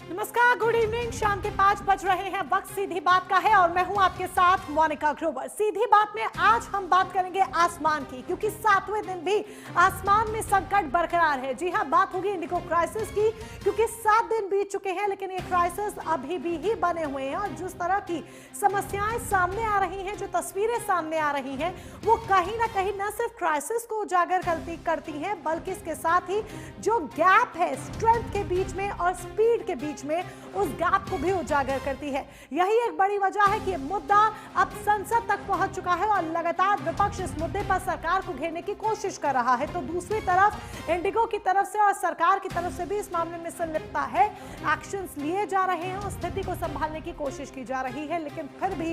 नमस्कार, good evening. शाम के 5 बज रहे हैं। वक्त सीधी बात का है और मैं हूं आपके साथ मोनिका ग्रोवर। सीधी बात में आज हम बात करेंगे आसमान की, क्योंकि 7वें दिन भी आसमान में संकट बरकरार है। जी हां, बात होगी इंडिगो क्राइसिस की, क्योंकि 7 दिन बीत चुके हैं लेकिन ये क्राइसिस अभी भी ही बने हुए हैं। और जिस तरह की समस्याएं सामने आ रही हैं, जो तस्वीरें सामने आ रही हैं, वो कहीं ना कहीं न सिर्फ क्राइसिस को उजागर करती हैं, बल्कि इसके साथ ही जो गैप है स्ट्रेंथ के बीच में और स्पीड के बीच में, उस गैप को भी उजागर करती है। यही एक बड़ी वजह है कि मुद्दा अब संसद तक पहुंच चुका है और लगातार विपक्ष इस मुद्दे पर सरकार को घेरने की कोशिश कर रहा है। तो दूसरी तरफ इंडिगो की तरफ से और सरकार की तरफ से भी इस मामले में संलिप्तता है। एक्शंस लिए जा रहे हैं और स्थिति को संभालने की कोशिश की जा रही है, लेकिन फिर भी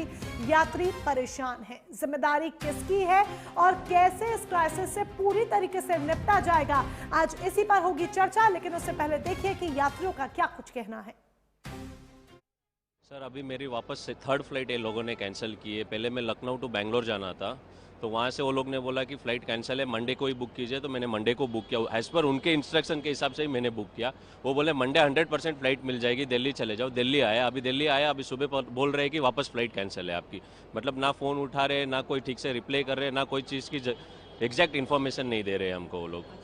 यात्री परेशान है। जिम्मेदारी किसकी है और कैसे इस क्राइसिस से पूरी तरीके से निपटा जाएगा, आज इसी पर होगी चर्चा। लेकिन उससे पहले देखिए कि यात्रियों का क्या कुछ कहना है। सर, अभी मेरी वापस से 3rd फ्लाइट ये लोगों ने कैंसिल की है। पहले मैं लखनऊ टू बेंगलोर जाना था, तो वहाँ से वो लोग ने बोला कि फ़्लाइट कैंसिल है, मंडे को ही बुक कीजिए। तो मैंने मंडे को बुक किया, एज़ पर उनके इंस्ट्रक्शन के हिसाब से ही मैंने बुक किया। वो बोले मंडे 100% फ़्लाइट मिल जाएगी, दिल्ली चले जाओ। दिल्ली आया, अभी सुबह पर बोल रहे हैं कि वापस फ़्लाइट कैंसिल है आपकी। मतलब ना फ़ोन उठा रहे, ना कोई ठीक से रिप्लाई कर रहे, ना कोई चीज़ की एग्जैक्ट इन्फॉर्मेशन नहीं दे रहे हमको वो लोग।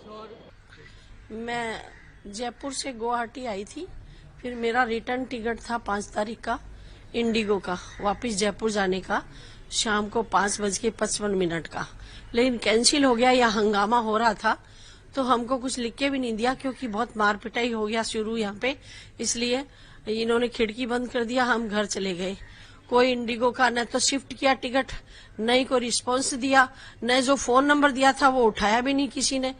मैं जयपुर से गुवाहाटी आई थी, फिर मेरा रिटर्न टिकट था 5 तारीख का इंडिगो का, वापस जयपुर जाने का, शाम को 5:55 का, लेकिन कैंसिल हो गया। या हंगामा हो रहा था तो हमको कुछ लिख के भी नहीं दिया, क्योंकि बहुत मार पिटाई हो गया शुरू यहाँ पे, इसलिए इन्होंने खिड़की बंद कर दिया। हम घर चले गए। कोई इंडिगो का न तो शिफ्ट किया टिकट, न ही कोई रिस्पॉन्स दिया, न जो फोन नंबर दिया था वो उठाया भी नहीं किसी ने।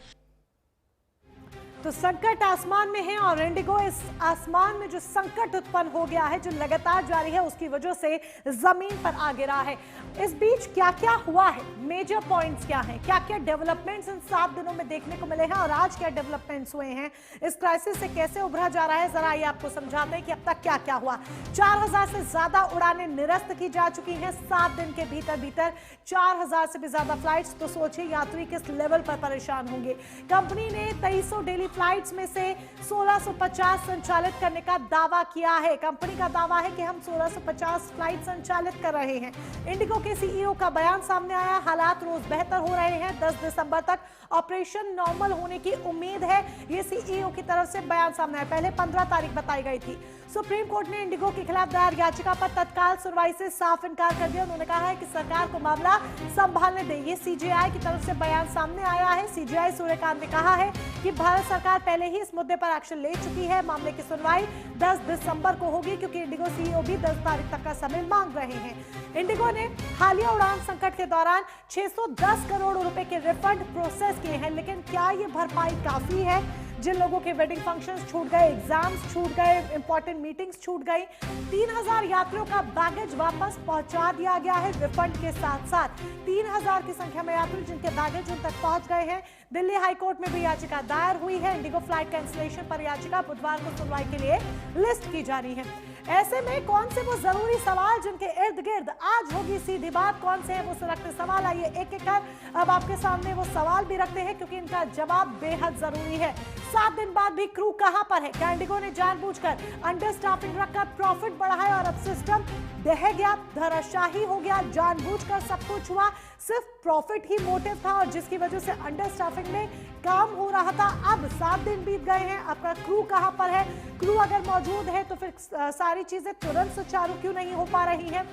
तो संकट आसमान में है और इंडिगो इस आसमान में जो संकट उत्पन्न हो गया है, जो लगातार जारी है, उसकी वजह से जमीन पर आ गिरा है। इस बीच क्या क्या हुआ है, मेजर पॉइंट्स क्या हैं, क्या क्या डेवलपमेंट्स इन 7 दिनों में देखने को मिले हैं और आज क्या डेवलपमेंट्स हुए हैं, इस क्राइसिस से कैसे उभरा जा रहा है, जरा ये आपको समझाते हैं कि अब तक क्या क्या हुआ। 4000 से ज्यादा उड़ानें निरस्त की जा चुकी हैं 7 दिन के भीतर 4000 से भी ज्यादा फ्लाइट्स। तो सोचिए यात्री किस लेवल पर परेशान होंगे। कंपनी ने 2300 डेली फ्लाइट्स में से 1650 संचालित करने का दावा किया है। कंपनी का दावा है कि हम 1650 फ्लाइट संचालित कर रहे हैं। इंडिगो के सीईओ का बयान सामने आया, हालात रोज बेहतर हो रहे हैं, 10 दिसंबर तक ऑपरेशन नॉर्मल होने की उम्मीद है। ये सीईओ की तरफ से बयान सामने आया, पहले 15 तारीख बताई गई थी। सुप्रीम कोर्ट ने इंडिगो के खिलाफ दायर याचिका पर तत्काल सुनवाई से साफ इनकार कर दिया। उन्होंने कहा है कि सरकार को मामला संभालने दे। ये सीजेआई की तरफ से बयान सामने आया है। सीजेआई सूर्यकांत ने कहा है कि भारत सरकार पहले ही इस मुद्दे पर एक्शन ले चुकी है। मामले की सुनवाई 10 दिसंबर को होगी, क्योंकि इंडिगो सीईओ भी 10 तारीख तक का समय मांग रहे हैं। इंडिगो ने हालिया उड़ान संकट के दौरान 610 करोड़ रुपए के रिफंड प्रोसेस किए हैं, लेकिन क्या ये भरपाई काफी है? जिन लोगों के वेडिंग फंक्शंस छूट गए, एग्जाम्स छूट गए, इंपॉर्टेंट मीटिंग्स छूट गई, 3000 यात्रियों का बैगेज वापस पहुंचा दिया गया है। रिफंड के साथ साथ 3000 की संख्या में यात्री जिनके बैगेज उन तक पहुंच गए हैं। दिल्ली हाईकोर्ट में भी याचिका दायर हुई है। इंडिगो फ्लाइट कैंसिलेशन पर याचिका बुधवार को सुनवाई के लिए लिस्ट की जा रही है। ऐसे में कौन से वो जरूरी सवाल जिनके इर्द गिर्द आज होगी सीधी बात, कौन से हैं वो सलगते सवाल, आइए एक एक कर अब आपके सामने वो सवाल भी रखते हैं, क्योंकि इनका जवाब बेहद जरूरी है। 7 दिन बाद भी क्रू कहां पर है? क्या इंडिगो ने जानबूझकर अंडर स्टाफिंग रखकर प्रॉफिट बढ़ाया और अब सिस्टम दह गया, धराशाही हो गया? जानबूझकर सब कुछ हुआ, सिर्फ प्रॉफिट ही मोटिव था और जिसकी वजह से अंडर स्टाफिंग में काम हो रहा था। अब 7 दिन बीत गए हैं, आपका क्रू कहां पर है? क्रू अगर मौजूद है तो फिर सारी चीजें तुरंत सुचारू क्यों नहीं हो पा रही हैं?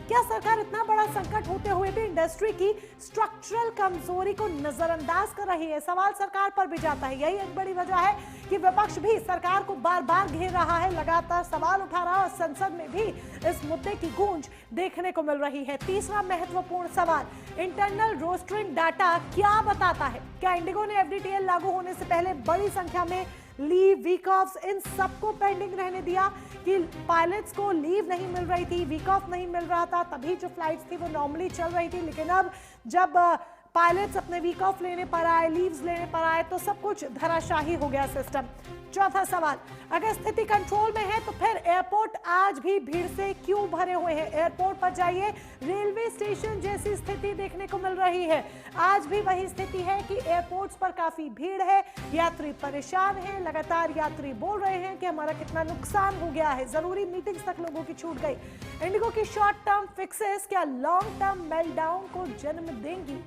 क्या सरकार इतना बड़ा संकट होते हुए भी इंडस्ट्री की स्ट्रक्चरल कमजोरी को नजरअंदाज कर रही है? सवाल सरकार पर भी जाता है। यही एक बड़ी वजह है कि विपक्ष भी सरकार को बार बार घेर रहा है, लगातार सवाल उठा रहा है और संसद में भी इस मुद्दे की गूंज देखने को मिल रही है। तीसरा महत्वपूर्ण सवाल, इंटरनल रोस्टरिंग डाटा क्या बताता है? क्या इंडिगो ने एफडीटीएल लागू होने से पहले बड़ी संख्या में लीव, वीक ऑफ्स, इन सबको पेंडिंग रहने दिया कि पायलट्स को लीव नहीं मिल रही थी, वीक ऑफ नहीं मिल रहा था, तभी जो फ्लाइट्स थी वो नॉर्मली चल रही थी। लेकिन अब जब पायलट्स अपने वीक ऑफ लेने पर आए, लीव्स लेने पर आए, तो सब कुछ धराशाही हो गया सिस्टम। चौथा सवाल, अगर स्थिति कंट्रोल में है तो फिर एयरपोर्ट आज भी भीड़ से क्यों भरे हुए हैं? एयरपोर्ट पर जाइए, रेलवे स्टेशन जैसी स्थिति देखने को मिल रही है। आज भी वही स्थिति है कि एयरपोर्ट्स पर काफी भीड़ है, यात्री परेशान हैं, लगातार यात्री बोल रहे हैं कि हमारा कितना नुकसान हो गया है, जरूरी मीटिंग्स तक लोगों की छूट गई। इंडिगो की शॉर्ट टर्म फिक्सेस क्या लॉन्ग टर्म मेल्टडाउन को जन्म देंगी?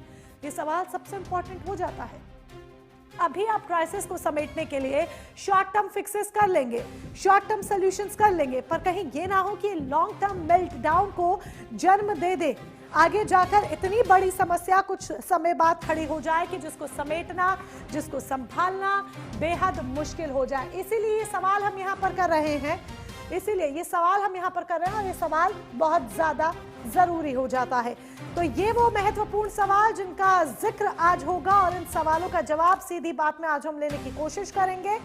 ये सवाल सबसे इंपॉर्टेंट हो जाता है। अभी आप क्राइसिस को समेटने के लिए शॉर्ट टर्म फिक्सेस कर लेंगे, शॉर्ट टर्म सॉल्यूशंस कर लेंगे, पर कहीं ये ना हो कि लॉन्ग टर्म मेल्टडाउन को जन्म दे दे, आगे जाकर इतनी बड़ी समस्या कुछ समय बाद खड़ी हो जाए कि जिसको समेटना, जिसको संभालना बेहद मुश्किल हो जाए। इसीलिए ये सवाल हम यहाँ पर कर रहे हैं, और ये सवाल बहुत ज्यादा जरूरी हो जाता है। तो ये वो महत्वपूर्ण सवाल जिनका जिक्र आज होगा, और इन सवालों का जवाब सीधी बात में आज हम लेने की कोशिश करेंगे।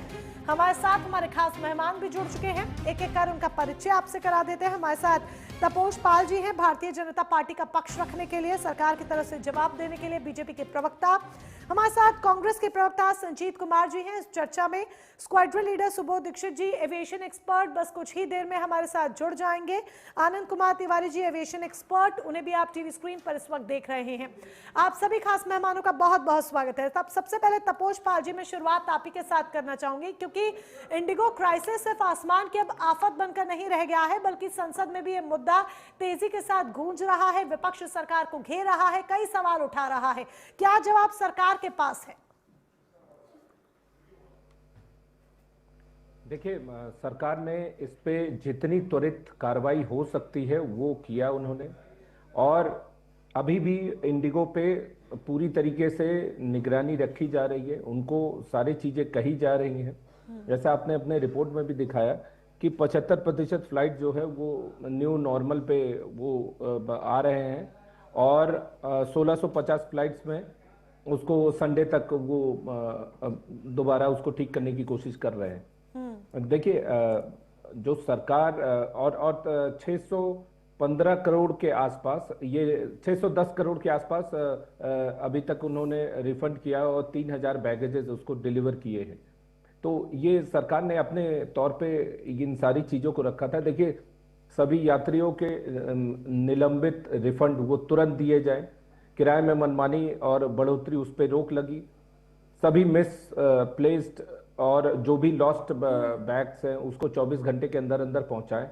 हमारे साथ हमारे खास मेहमान भी जुड़ चुके हैं, एक एक कर उनका परिचय आपसे करा देते हैं। हमारे साथ तपोष पाल जी हैं, भारतीय जनता पार्टी का पक्ष रखने के लिए, सरकार की तरफ से जवाब देने के लिए बीजेपी के प्रवक्ता। हमारे साथ कांग्रेस के प्रवक्ता संजीत कुमार जी हैं। इस चर्चा में स्क्वाड्रन लीडर सुबोध दीक्षित जी, एविएशन एक्सपर्ट, बस कुछ ही देर में हमारे साथ जुड़ जाएंगे। आनंद कुमार तिवारी जी, एविएशन एक्सपर्ट, उन्हें भी आप टीवी स्क्रीन पर इस वक्त देख रहे हैं। आप सभी खास मेहमानों का बहुत बहुत स्वागत है। तब सबसे पहले तपोष पाल जी, मैं शुरुआत आप ही के साथ करना चाहूंगी, क्योंकि इंडिगो क्राइसिस सिर्फ आसमान की अब आफत बनकर नहीं रह गया है, बल्कि संसद में भी ये मुद्दा तेजी के साथ गूंज रहा है, विपक्ष सरकार को घेर रहा है, कई सवाल उठा रहा है। क्या जवाब सरकार के पास है? देखिए, सरकार ने इस पे जितनी त्वरित कार्रवाई हो सकती है वो किया उन्होंने, और अभी भी इंडिगो पे पूरी तरीके से निगरानी रखी जा रही है, उनको सारी चीजें कही जा रही हैं। जैसा आपने अपने रिपोर्ट में भी दिखाया कि 75% फ्लाइट जो है वो न्यू नॉर्मल पे वो आ रहे हैं, और 1650 फ्लाइट्स में उसको संडे तक वो दोबारा उसको ठीक करने की कोशिश कर रहे हैं। देखिए, जो सरकार और 615 करोड़ के आसपास, ये 610 करोड़ के आसपास अभी तक उन्होंने रिफंड किया, और 3000 बैगेजेस उसको डिलीवर किए हैं। तो ये सरकार ने अपने तौर पे इन सारी चीजों को रखा था। देखिए, सभी यात्रियों के निलंबित रिफंड वो तुरंत दिए जाए, किराए में मनमानी और बढ़ोतरी उस पर रोक लगी, सभी मिस प्लेस्ड और जो भी लॉस्ट बैग्स हैं उसको 24 घंटे के अंदर अंदर पहुंचाएं।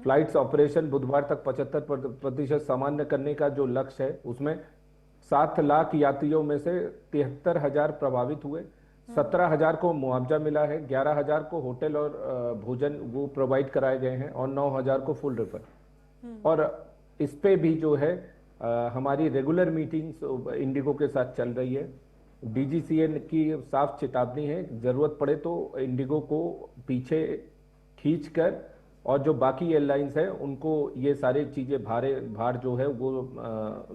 फ्लाइट्स ऑपरेशन बुधवार तक 75% सामान्य करने का जो लक्ष्य है, उसमें 7 लाख यात्रियों में से 73,000 प्रभावित हुए, 17,000 को मुआवजा मिला है, 11,000 को होटल और भोजन वो प्रोवाइड कराए गए हैं, और 9,000 को फुल रिफंड। और इस पे भी जो है हमारी रेगुलर मीटिंग्स इंडिगो के साथ चल रही है। डीजीसीए की साफ चेतावनी है, जरूरत पड़े तो इंडिगो को पीछे खींचकर, और जो बाकी एयरलाइंस है उनको ये सारी चीजें भार जो है वो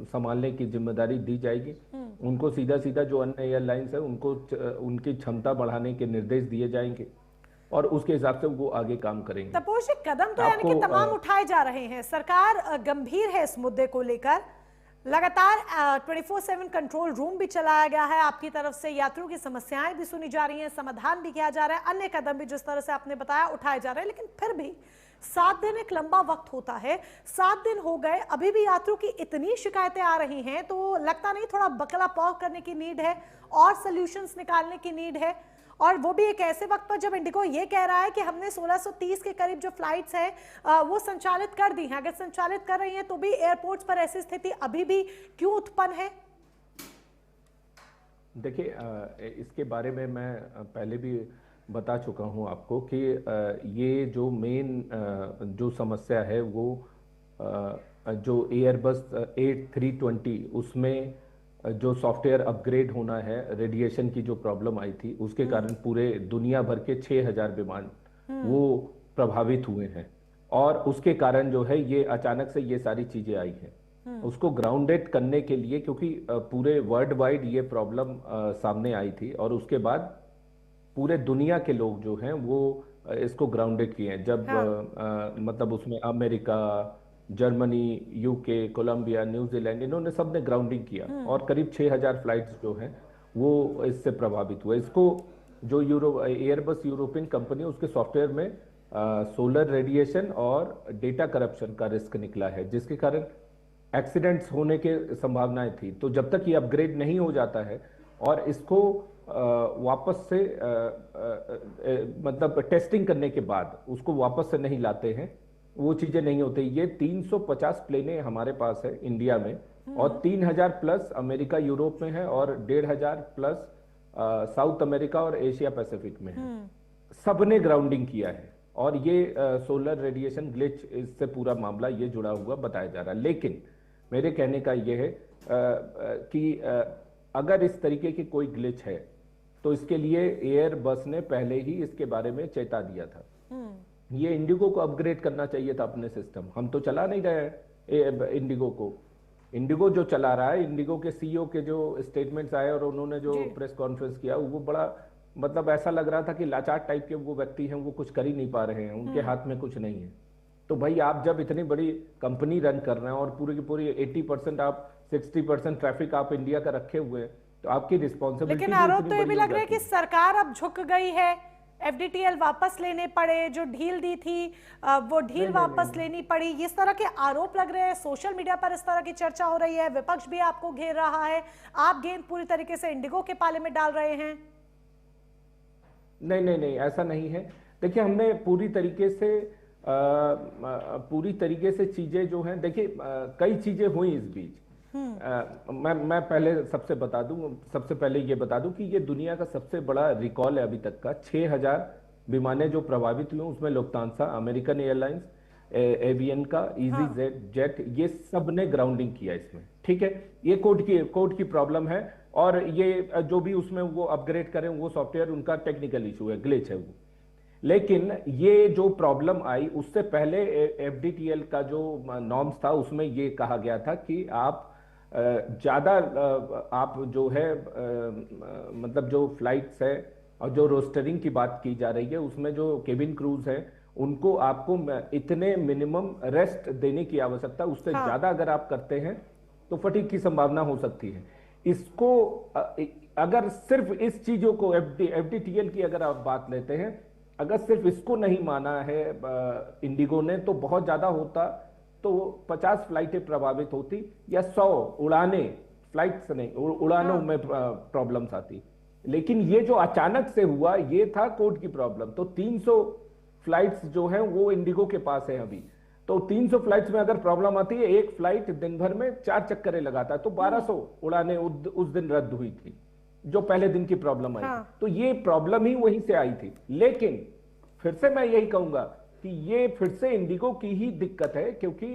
संभालने की जिम्मेदारी दी जाएगी। उनको सीधा जो अन्य एयरलाइंस है उनको उनकी क्षमता बढ़ाने के निर्देश दिए जाएंगे, और उसके हिसाब से वो आगे काम करेंगे। तपोष, कदम तो यानी कि तमाम उठाए जा रहे हैं, सरकार गंभीर है इस मुद्दे को लेकर, लगातार 24/7 कंट्रोल रूम भी चलाया गया है, आपकी तरफ से यात्रियों की समस्याएं भी सुनी जा रही हैं, समाधान भी किया जा रहा है, अन्य कदम भी जिस तरह से आपने बताया उठाए जा रहे हैं। लेकिन फिर भी 7 दिन एक लंबा वक्त होता है, 7 दिन हो गए, अभी भी यात्रियों की इतनी शिकायतें आ रही हैं, तो लगता नहीं थोड़ा बकला पौ करने की नीड है और सोल्यूशंस निकालने की नीड है? और वो भी एक ऐसे वक्त पर जब इंडिगो ये कह रहा है कि हमने 1630 के करीब जो फ्लाइट्स हैं वो संचालित कर दी हैं। अगर संचालित कर रही हैं तो भी एयरपोर्ट्स पर ऐसी स्थिति अभी भी क्यों उत्पन्न है? देखिए, इसके बारे में मैं पहले भी बता चुका हूं आपको कि ये जो मेन जो समस्या है वो जो एयरबस 8320 उसमें जो सॉफ्टवेयर अपग्रेड होना है, रेडिएशन की जो प्रॉब्लम आई थी उसके कारण पूरे दुनिया भर के 6000 विमान वो प्रभावित हुए हैं, और उसके कारण जो है ये अचानक से ये सारी चीजें आई हैं। उसको ग्राउंडेड करने के लिए, क्योंकि पूरे वर्ल्ड वाइड ये प्रॉब्लम सामने आई थी, और उसके बाद पूरे दुनिया के लोग जो हैं वो इसको ग्राउंडेड किए हैं। जब मतलब उसमें America, Germany, UK, Colombia, New Zealand, इन्होंने सबने ग्राउंडिंग किया और करीब 6000 फ्लाइट्स जो हैं वो इससे प्रभावित हुए। इसको जो एयरबस यूरोपियन कंपनी, उसके सॉफ्टवेयर में सोलर रेडिएशन और डेटा करप्शन का रिस्क निकला है, जिसके कारण एक्सीडेंट्स होने के संभावनाएं थी। तो जब तक ये अपग्रेड नहीं हो जाता है और इसको वापस से मतलब टेस्टिंग करने के बाद उसको वापस से नहीं लाते हैं, वो चीजें नहीं होती। ये 350 प्लेनें हमारे पास है इंडिया में और 3000 प्लस अमेरिका यूरोप में है और 1500 प्लस साउथ अमेरिका और एशिया पैसिफिक में है। सबने ग्राउंडिंग किया है और ये सोलर रेडिएशन ग्लिच, इससे पूरा मामला ये जुड़ा हुआ बताया जा रहा है। लेकिन मेरे कहने का ये है कि अगर इस तरीके की कोई ग्लिच है तो इसके लिए एयरबस ने पहले ही इसके बारे में चेता दिया था। ये इंडिगो को अपग्रेड करना चाहिए था अपने सिस्टम। हम तो चला नहीं रहे हैं इंडिगो को। इंडिगो जो चला रहा है, इंडिगो के सीईओ के जो स्टेटमेंट्स आए और उन्होंने जो प्रेस कॉन्फ्रेंस किया, वो बड़ा मतलब ऐसा लग रहा था कि लाचार टाइप के वो व्यक्ति हैं, वो कुछ कर ही नहीं पा रहे हैं, उनके हाथ में कुछ नहीं है। तो भाई आप जब इतनी बड़ी कंपनी रन कर रहे हैं और पूरी की पूरी 80% आप 60% ट्रैफिक आप इंडिया का रखे हुए हैं, तो आपकी रिस्पॉन्सिबिलिटी। लेकिन आरोप तो ये भी लग रहा है कि सरकार अब झुक गई है, एफडीटीएल वापस लेने पड़े, जो ढील दी थी वो ढील वापस लेनी पड़ी, इस तरह के आरोप लग रहे हैं। सोशल मीडिया पर इस तरह की चर्चा हो रही है, विपक्ष भी आपको घेर रहा है, आप गेंद पूरी तरीके से इंडिगो के पाले में डाल रहे हैं। नहीं, ऐसा नहीं है। देखिए, हमने पूरी तरीके से चीजें जो हैं, देखिए कई चीजें हुई इस बीच। मैं पहले सबसे पहले ये बता दूं कि ये दुनिया का सबसे बड़ा रिकॉल है अभी तक का। 6000 विमानें जो प्रभावित हुई, उसमें लुफ्तांसा, अमेरिकन एयरलाइंस, एवियन का, इजी जेट, ये सब ने ग्राउंडिंग किया इसमें। ठीक है, ये कोड की प्रॉब्लम है और ये जो भी उसमें वो अपग्रेड करें, वो सॉफ्टवेयर उनका टेक्निकल इशू है, ग्लिच है वो। लेकिन ये जो प्रॉब्लम आई, उससे पहले एफडीटीएल का जो नॉर्म्स था, उसमें ये कहा गया था कि आप ज्यादा आप जो है मतलब जो फ्लाइट्स है और जो रोस्टरिंग की बात की जा रही है, उसमें जो केबिन क्रूज है, उनको आपको इतने मिनिमम रेस्ट देने की आवश्यकता, उससे ज्यादा अगर आप करते हैं तो फटीग की संभावना हो सकती है। इसको अगर सिर्फ इस चीजों को एफडीटीएल की अगर आप बात लेते हैं, अगर सिर्फ इसको नहीं माना है इंडिगो ने, तो बहुत ज्यादा होता, तो 50 फ्लाइटें प्रभावित होती या 100 उड़ाने, फ्लाइट्स नहीं, उड़ानों में प्रॉब्लम्स आती। लेकिन ये जो अचानक से हुआ, ये था कोड की प्रॉब्लम। तो 300 फ्लाइट्स जो हैं वो इंडिगो के पास है अभी। तो 300 फ्लाइट्स में अगर प्रॉब्लम आती है, एक फ्लाइट दिन भर में 4 चक्करें लगाता है, तो 1200 उड़ाने उस दिन रद्द हुई थी, जो पहले दिन की प्रॉब्लम आई। तो ये प्रॉब्लम ही वहीं से आई थी। लेकिन फिर से मैं यही कहूंगा कि ये फिर से इंडिगो की ही दिक्कत है, क्योंकि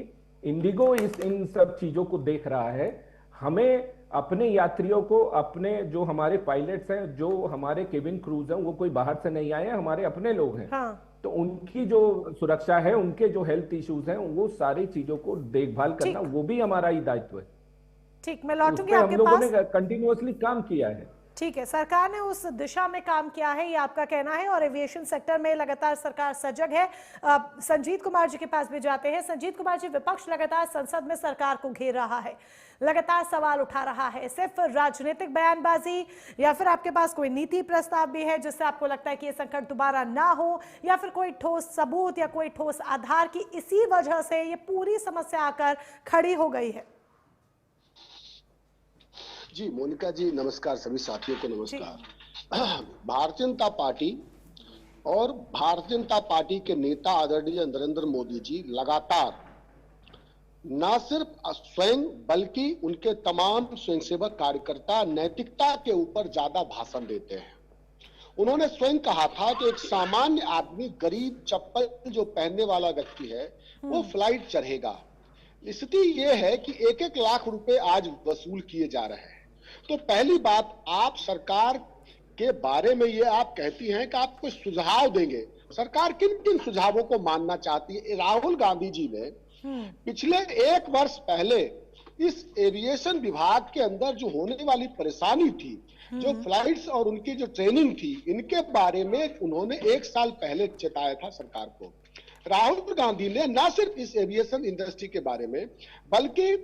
इंडिगो इन सब चीजों को देख रहा है। हमें अपने यात्रियों को, अपने जो हमारे पायलट्स हैं, जो हमारे केबिन क्रूज हैं, वो कोई बाहर से नहीं आए हैं, हमारे अपने लोग हैं। तो उनकी जो सुरक्षा है, उनके जो हेल्थ इश्यूज हैं, वो सारी चीजों को देखभाल करना, वो भी हमारा ही दायित्व है। ठीक, मैं लौटूंगी आपके पास। हम लोगों ने कंटिन्यूअसली काम किया है। ठीक है, सरकार ने उस दिशा में काम किया है, ये आपका कहना है, और एविएशन सेक्टर में लगातार सरकार सजग है। संजीत कुमार जी के पास भी जाते हैं। संजीत कुमार जी, विपक्ष लगातार संसद में सरकार को घेर रहा है, लगातार सवाल उठा रहा है। सिर्फ राजनीतिक बयानबाजी या फिर आपके पास कोई नीति प्रस्ताव भी है जिससे आपको लगता है कि ये संकट दोबारा ना हो, या फिर कोई ठोस सबूत या कोई ठोस आधार की इसी वजह से ये पूरी समस्या आकर खड़ी हो गई है? जी मोनिका जी, नमस्कार। सभी साथियों को नमस्कार। भारतीय जनता पार्टी और भारतीय जनता पार्टी के नेता आदरणीय नरेंद्र मोदी जी लगातार न सिर्फ स्वयं बल्कि उनके तमाम स्वयंसेवक कार्यकर्ता नैतिकता के ऊपर ज्यादा भाषण देते हैं। उन्होंने स्वयं कहा था कि एक सामान्य आदमी, गरीब, चप्पल जो पहनने वाला व्यक्ति है, वो फ्लाइट चढ़ेगा। स्थिति ये है कि 1-1 लाख रुपए आज वसूल किए जा रहे हैं। तो पहली बात, आप सरकार के बारे में ये आप कहती हैं कि आप कुछ सुझाव देंगे। सरकार किन किन सुझावों को मानना चाहती है? राहुल गांधी जी ने पिछले 1 वर्ष पहले इस एविएशन विभाग के अंदर जो होने वाली परेशानी थी, जो फ्लाइट्स और उनकी जो ट्रेनिंग थी, इनके बारे में उन्होंने 1 साल पहले चेताया था सरकार को। राहुल गांधी ने न सिर्फ इस एविएशन इंडस्ट्री के बारे में, बल्कि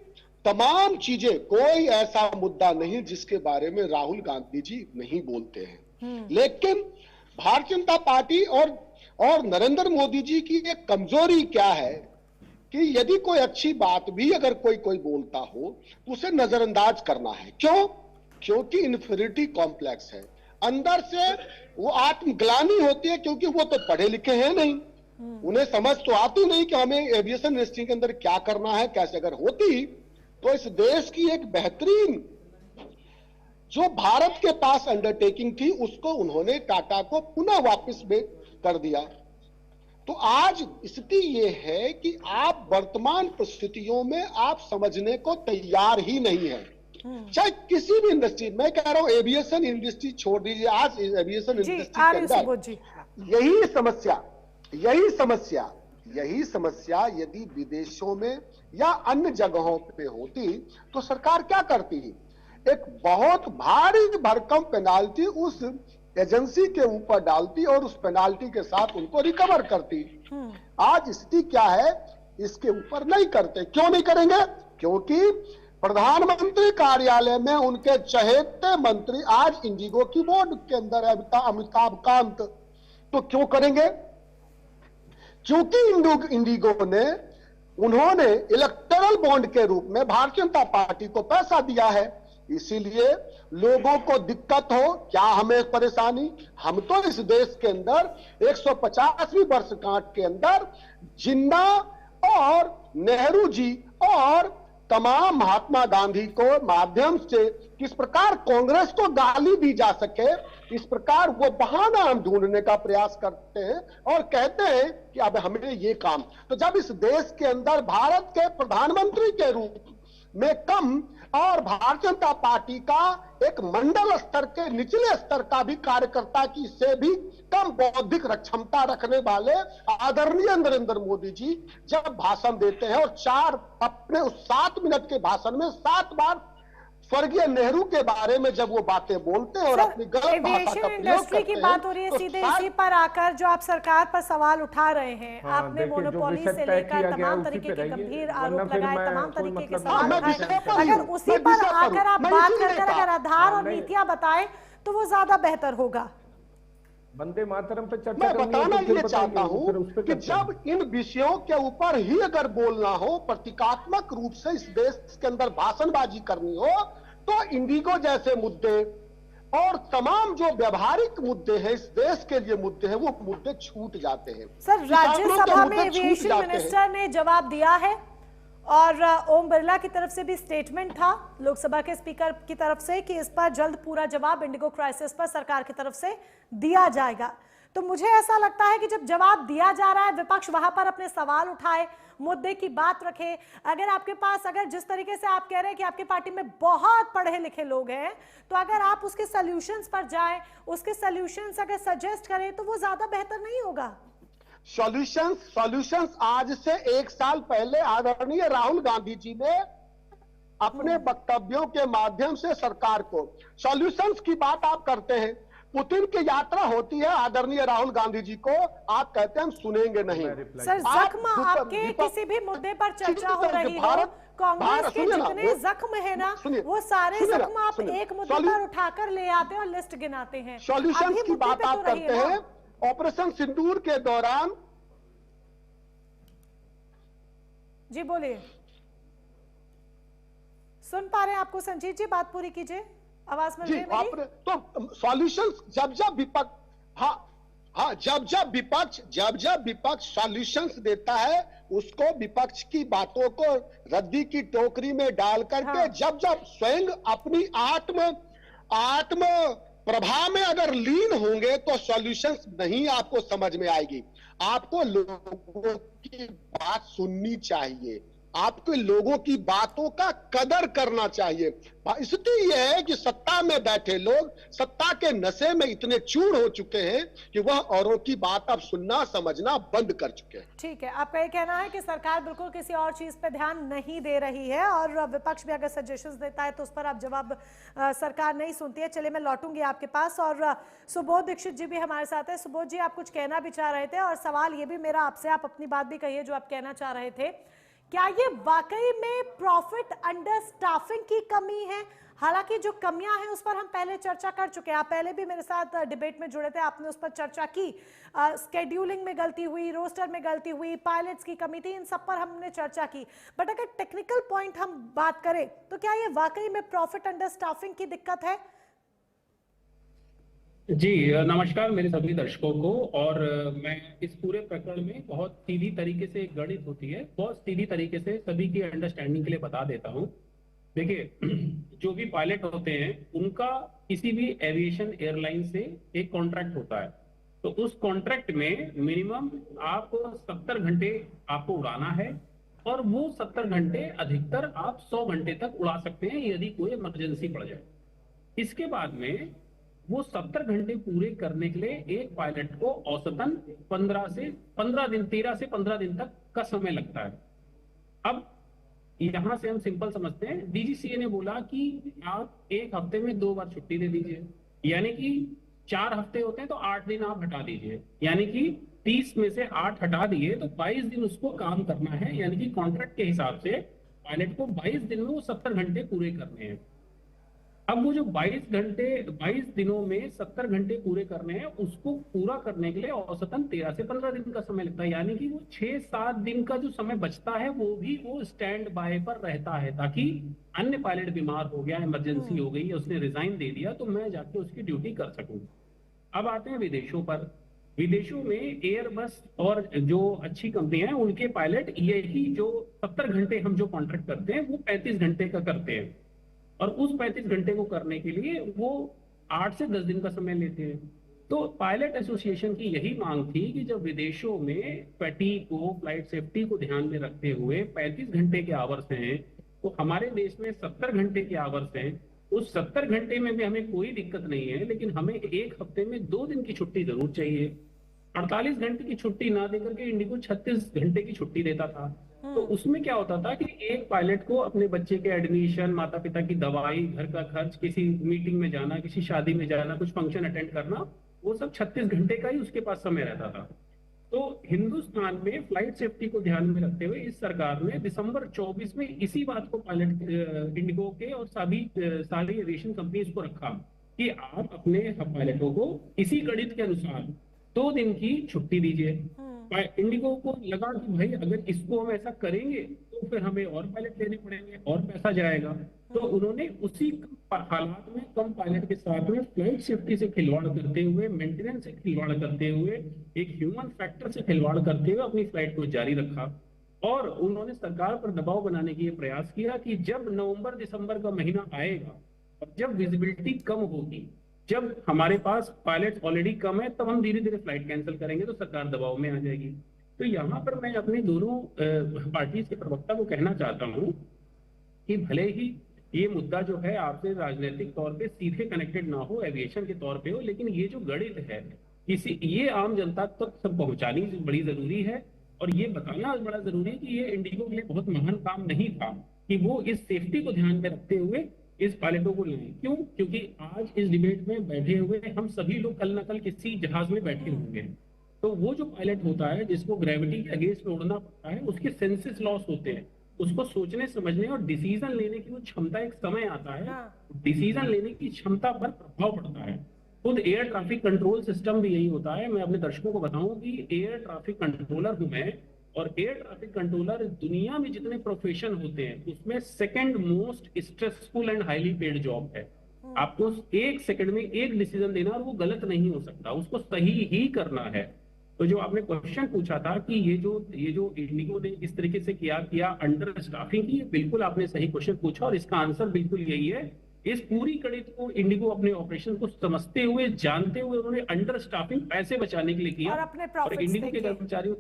तमाम चीजें, कोई ऐसा मुद्दा नहीं जिसके बारे में राहुल गांधी जी नहीं बोलते हैं। लेकिन भारतीय जनता पार्टी और नरेंद्र मोदी जी की एक कमजोरी क्या है कि यदि कोई अच्छी बात भी अगर कोई बोलता हो तो उसे नजरअंदाज करना है। क्यों? क्योंकि इन्फीरियरिटी कॉम्प्लेक्स है, अंदर से वो आत्मग्लानि होती है, क्योंकि वो तो पढ़े लिखे हैं नहीं, उन्हें समझ तो आती नहीं कि हमें एविएशन इंडस्ट्री के अंदर क्या करना है, कैसे। अगर होती तो इस देश की एक बेहतरीन जो भारत के पास अंडरटेकिंग थी उसको उन्होंने टाटा को पुनः वापस में कर दिया। तो आज स्थिति ये है कि आप वर्तमान परिस्थितियों में आप समझने को तैयार ही नहीं है, चाहे किसी भी इंडस्ट्री। मैं कह रहा हूं एविएशन इंडस्ट्री छोड़ दीजिए, आज एविएशन इंडस्ट्री के अंदर यही समस्या यदि विदेशों में या अन्य जगहों पे होती तो सरकार क्या करती? एक बहुत भारी भरकम पेनाल्टी उस एजेंसी के ऊपर डालती और उस पेनाल्टी के साथ उनको रिकवर करती। आज स्थिति क्या है, इसके ऊपर नहीं करते। क्यों नहीं करेंगे? क्योंकि प्रधानमंत्री कार्यालय में उनके चहेते मंत्री आज इंडिगो की बोर्ड के अंदर है, अमिताभ कांत। तो क्यों करेंगे? क्योंकि इंडिगो ने उन्होंने इलेक्टोरल बॉन्ड के रूप में भारतीय जनता पार्टी को पैसा दिया है, इसीलिए लोगों को दिक्कत हो, क्या हमें परेशानी? हम तो इस देश के अंदर 150वीं वर्षगांठ के अंदर जिन्ना और नेहरू जी और तमाम महात्मा गांधी को माध्यम से किस प्रकार कांग्रेस को गाली दी जा सके, इस प्रकार वो बहाना हम ढूंढने का प्रयास करते हैं और कहते हैं कि अब हमें ये काम। तो जब इस देश के अंदर भारत के प्रधानमंत्री के रूप में कम और भारतीय जनता पार्टी का एक मंडल स्तर के निचले स्तर का भी कार्यकर्ता की से भी कम बौद्धिक क्षमता रखने वाले आदरणीय नरेंद्र मोदी जी जब भाषण देते हैं और अपने उस 7 मिनट के भाषण में 7 बार स्वर्गीय नेहरू के बारे में जब वो बातें बोलते हैं और अपनी गलत भाषा का प्रयोग इंडस्ट्री की बात हो रही है, तो सीधे इसी पर आकर जो आप सरकार पर सवाल उठा रहे हैं, आपने मोनोपोली से लेकर तमाम तरीके के गंभीर आरोप लगाए, तमाम तरीके के सवाल उठाए। अगर उसी पर आकर आप बात कर अगर आधार और नीतियां बताएं तो वो ज्यादा बेहतर होगा। वंदे मातरम पे चर्चा मैं बताना ये चाहता हूं कि जब इन विषयों के ऊपर ही अगर बोलना हो, प्रतीकात्मक रूप से इस देश के अंदर भाषणबाजी करनी हो, तो इंडिगो जैसे मुद्दे और तमाम जो व्यवहारिक मुद्दे हैं, इस देश के लिए मुद्दे हैं, वो मुद्दे छूट जाते हैं। सर, राज्यसभा में एविएशन मिनिस्टर ने जवाब दिया है और ओम बिरला की तरफ से भी स्टेटमेंट था लोकसभा के स्पीकर की तरफ से कि इस पर जल्द पूरा जवाब इंडिगो क्राइसिस पर सरकार की तरफ से दिया जाएगा। तो मुझे ऐसा लगता है कि जब जवाब दिया जा रहा है, विपक्ष वहां पर अपने सवाल उठाए, मुद्दे की बात रखे। अगर आपके पास, अगर जिस तरीके से आप कह रहे हैं कि आपकी पार्टी में बहुत पढ़े लिखे लोग हैं, तो अगर आप उसके सॉल्यूशंस पर जाएं, उसके सॉल्यूशंस अगर सजेस्ट करें तो वो ज्यादा बेहतर नहीं होगा? सॉल्यूशंस आज से 1 साल पहले आदरणीय राहुल गांधी जी ने अपने वक्तव्यों के माध्यम से सरकार को सॉल्यूशंस की बात आप करते हैं। पुतिन की यात्रा होती है आदरणीय राहुल गांधी जी को, आप कहते हैं हम सुनेंगे नहीं। सर, जख्म आपके किसी भी मुद्दे पर चर्चा हो रही हो, कांग्रेस के जितने जख्म है ना, वो सारे जख्म आप एक मुद्दे पर उठाकर ले आते हैं और लिस्ट गिनाते हैं। सॉल्यूशंस की बात आप करते हैं। ऑपरेशन सिंदूर के दौरान, जी बोलिए, सुन पा रहे हैं आपको संजीत जी, बात पूरी कीजिए, आवाज मिल रही है मेरी? तो सॉल्यूशंस जब विपक्ष सॉल्यूशंस देता है, उसको विपक्ष की बातों को रद्दी की टोकरी में डाल करके जब स्वयं अपनी आत्म प्रभा में अगर लीन होंगे तो सॉल्यूशंस नहीं आपको समझ में आएगी। आपको लोगों की बात सुननी चाहिए, आपके लोगों की बातों का कदर करना चाहिए। स्थिति यह है कि सत्ता में बैठे लोग सत्ता के नशे में इतने चूर हो चुके हैं कि वह औरों की बात अब सुनना समझना बंद कर चुके हैं। ठीक है, आपका ये कहना है कि सरकार बिल्कुल किसी और चीज पे ध्यान नहीं दे रही है और विपक्ष भी अगर सजेशंस देता है तो उस पर आप जवाब सरकार नहीं सुनती है। चलिए मैं लौटूंगी आपके पास और सुबोध दीक्षित जी भी हमारे साथ है। सुबोध जी, आप कुछ कहना भी चाह रहे थे और सवाल ये भी मेरा आपसे, आप अपनी बात भी कहिए जो आप कहना चाह रहे थे। क्या ये वाकई में प्रॉफिट अंडर स्टाफिंग की कमी है? हालांकि जो कमियां हैं उस पर हम पहले चर्चा कर चुके हैं, आप पहले भी मेरे साथ डिबेट में जुड़े थे, आपने उस पर चर्चा की। स्केड्यूलिंग में गलती हुई, रोस्टर में गलती हुई, पायलट्स की कमी थी, इन सब पर हमने चर्चा की। बट अगर टेक्निकल पॉइंट हम बात करें तो क्या ये वाकई में प्रॉफिट अंडर स्टाफिंग की दिक्कत है? जी नमस्कार मेरे सभी दर्शकों को। और मैं इस पूरे प्रकरण में बहुत सीधी तरीके से एक गणित होती है, बहुत सीधी तरीके से सभी की अंडरस्टैंडिंग के लिए बता देता हूँ। देखिए, जो भी पायलट होते हैं उनका किसी भी एविएशन एयरलाइन से एक कॉन्ट्रैक्ट होता है। तो उस कॉन्ट्रैक्ट में मिनिमम आप 70 घंटे आपको उड़ाना है और वो 70 घंटे अधिकतर आप 100 घंटे तक उड़ा सकते हैं यदि कोई इमरजेंसी पड़ जाए। इसके बाद में वो 70 घंटे पूरे करने के लिए एक पायलट को औसतन 13 से 15 दिन तक का समय लगता है। अब यहां से हम सिंपल समझते हैं, डीजीसीए ने बोला कि आप एक हफ्ते में 2 बार छुट्टी दे दीजिए, यानी कि 4 हफ्ते होते हैं तो 8 दिन आप हटा दीजिए, यानी कि 30 में से 8 हटा दिए तो 22 दिन उसको काम करना है। यानी कि कॉन्ट्रैक्ट के हिसाब से पायलट को 22 दिन में वो 70 घंटे पूरे करने हैं। अब वो जो 22 दिनों में 70 घंटे पूरे करने हैं, उसको पूरा करने के लिए औसतन 13 से 15 दिन का समय लगता है। यानी कि वो 6-7 दिन का जो समय बचता है वो भी वो स्टैंड बाय पर रहता है, ताकि अन्य पायलट बीमार हो गया, इमरजेंसी हो गई या उसने रिजाइन दे दिया तो मैं जाके उसकी ड्यूटी कर सकूं। अब आते हैं विदेशों पर। विदेशों में एयरबस और जो अच्छी कंपनी है उनके पायलट यही जो 70 घंटे हम जो कॉन्ट्रैक्ट करते हैं वो 35 घंटे का करते हैं, और उस 35 घंटे को करने के लिए वो 8 से 10 दिन का समय लेते हैं। तो पायलट एसोसिएशन की यही मांग थी कि जब विदेशों में फैटीग को, फ्लाइट सेफ्टी को ध्यान में रखते हुए 35 घंटे के आवर्स हैं, तो हमारे देश में 70 घंटे के आवर्स हैं। उस 70 घंटे में भी हमें कोई दिक्कत नहीं है, लेकिन हमें एक हफ्ते में 2 दिन की छुट्टी जरूर चाहिए। 48 घंटे की छुट्टी ना देकर के इंडिगो 36 घंटे की छुट्टी देता था। तो उसमें क्या होता था कि एक पायलट को अपने बच्चे के एडमिशन, माता पिता की दवाई, घर का खर्च, किसी मीटिंग में जाना, किसी शादी में जाना, कुछ फंक्शन अटेंड करना, वो सब 36 घंटे का ही उसके पास समय रहता था। तो हिंदुस्तान में फ्लाइट सेफ्टी को ध्यान में रखते हुए इस सरकार ने दिसंबर 24 में इसी बात को पायलट इंडिगो के और सारी एविएशन कंपनीज को रखा कि आप अपने पायलटों को इसी गणित के अनुसार 2 दिन की छुट्टी दीजिए। इंडिगो को लगा कि भाई अगर इसको हम ऐसा करेंगे तो फिर हमें और पायलट लेने पड़ेंगे और पैसा जाएगा। तो उन्होंने उसी हालात में कम पायलट के साथ में फ्लाइट सेफ्टी से खिलवाड़ करते हुए, मेंटेनेंस से खिलवाड़ करते हुए, एक ह्यूमन फैक्टर से खिलवाड़ करते हुए अपनी फ्लाइट को जारी रखा। और उन्होंने सरकार पर दबाव बनाने की प्रयास किया कि जब नवंबर दिसंबर का महीना आएगा और जब विजिबिलिटी कम होगी, जब हमारे पास पायलट ऑलरेडी कम है, तब हम धीरे धीरे फ्लाइट कैंसिल करेंगे तो सरकार दबाव में आ जाएगी। तो यहाँ पर मैं अपने दोनों पार्टी के प्रवक्ता को कहना चाहता हूँ कि भले ही ये मुद्दा जो है आपसे राजनीतिक तौर पे सीधे कनेक्टेड ना हो, एविएशन के तौर पे हो, लेकिन ये जो गणित है ये आम जनता तक सब पहुंचानी बड़ी जरूरी है। और ये बताना बड़ा जरूरी है कि ये इंडिगो के लिए बहुत महान काम नहीं था कि वो इस सेफ्टी को ध्यान में रखते हुए इस पायलटों को लाएं। क्यों? क्योंकि आज इस डिबेट में बैठे हुए हम सभी लोग कल न कल किसी जहाज में बैठे होंगे, तो वो जो पायलट होता है जिसको ग्रेविटी के अगेंस्ट में उड़ना पड़ता है, उसके सेंसेस लॉस होते हैं, उसको सोचने समझने और डिसीजन लेने की वो क्षमता, एक समय आता है डिसीजन लेने की क्षमता पर प्रभाव पड़ता है। खुद एयर ट्रैफिक कंट्रोल सिस्टम भी यही होता है। मैं अपने दर्शकों को बताऊं कि एयर ट्रैफिक कंट्रोलर हूं मैं, और एयर ट्रैफिक कंट्रोलर दुनिया में जितने प्रोफेशन होते हैं उसमें second most stressful and highly paid job है। आपको 1 सेकंड में एक डिसीजन देना और वो गलत नहीं हो सकता, उसको सही ही करना है। तो जो आपने क्वेश्चन पूछा था कि ये जो इंडिगो ने इस तरीके से किया अंडर स्टाफिंग की, बिल्कुल आपने सही क्वेश्चन पूछा और इसका आंसर बिल्कुल यही है। इस पूरी गणित को इंडिगो अपने ऑपरेशन को समझते हुए, जानते हुए उन्होंने अंडर स्टाफिंग पैसे बचाने के लिए किया और अपने प्रॉफिट्स इंडिगो के कर्मचारियों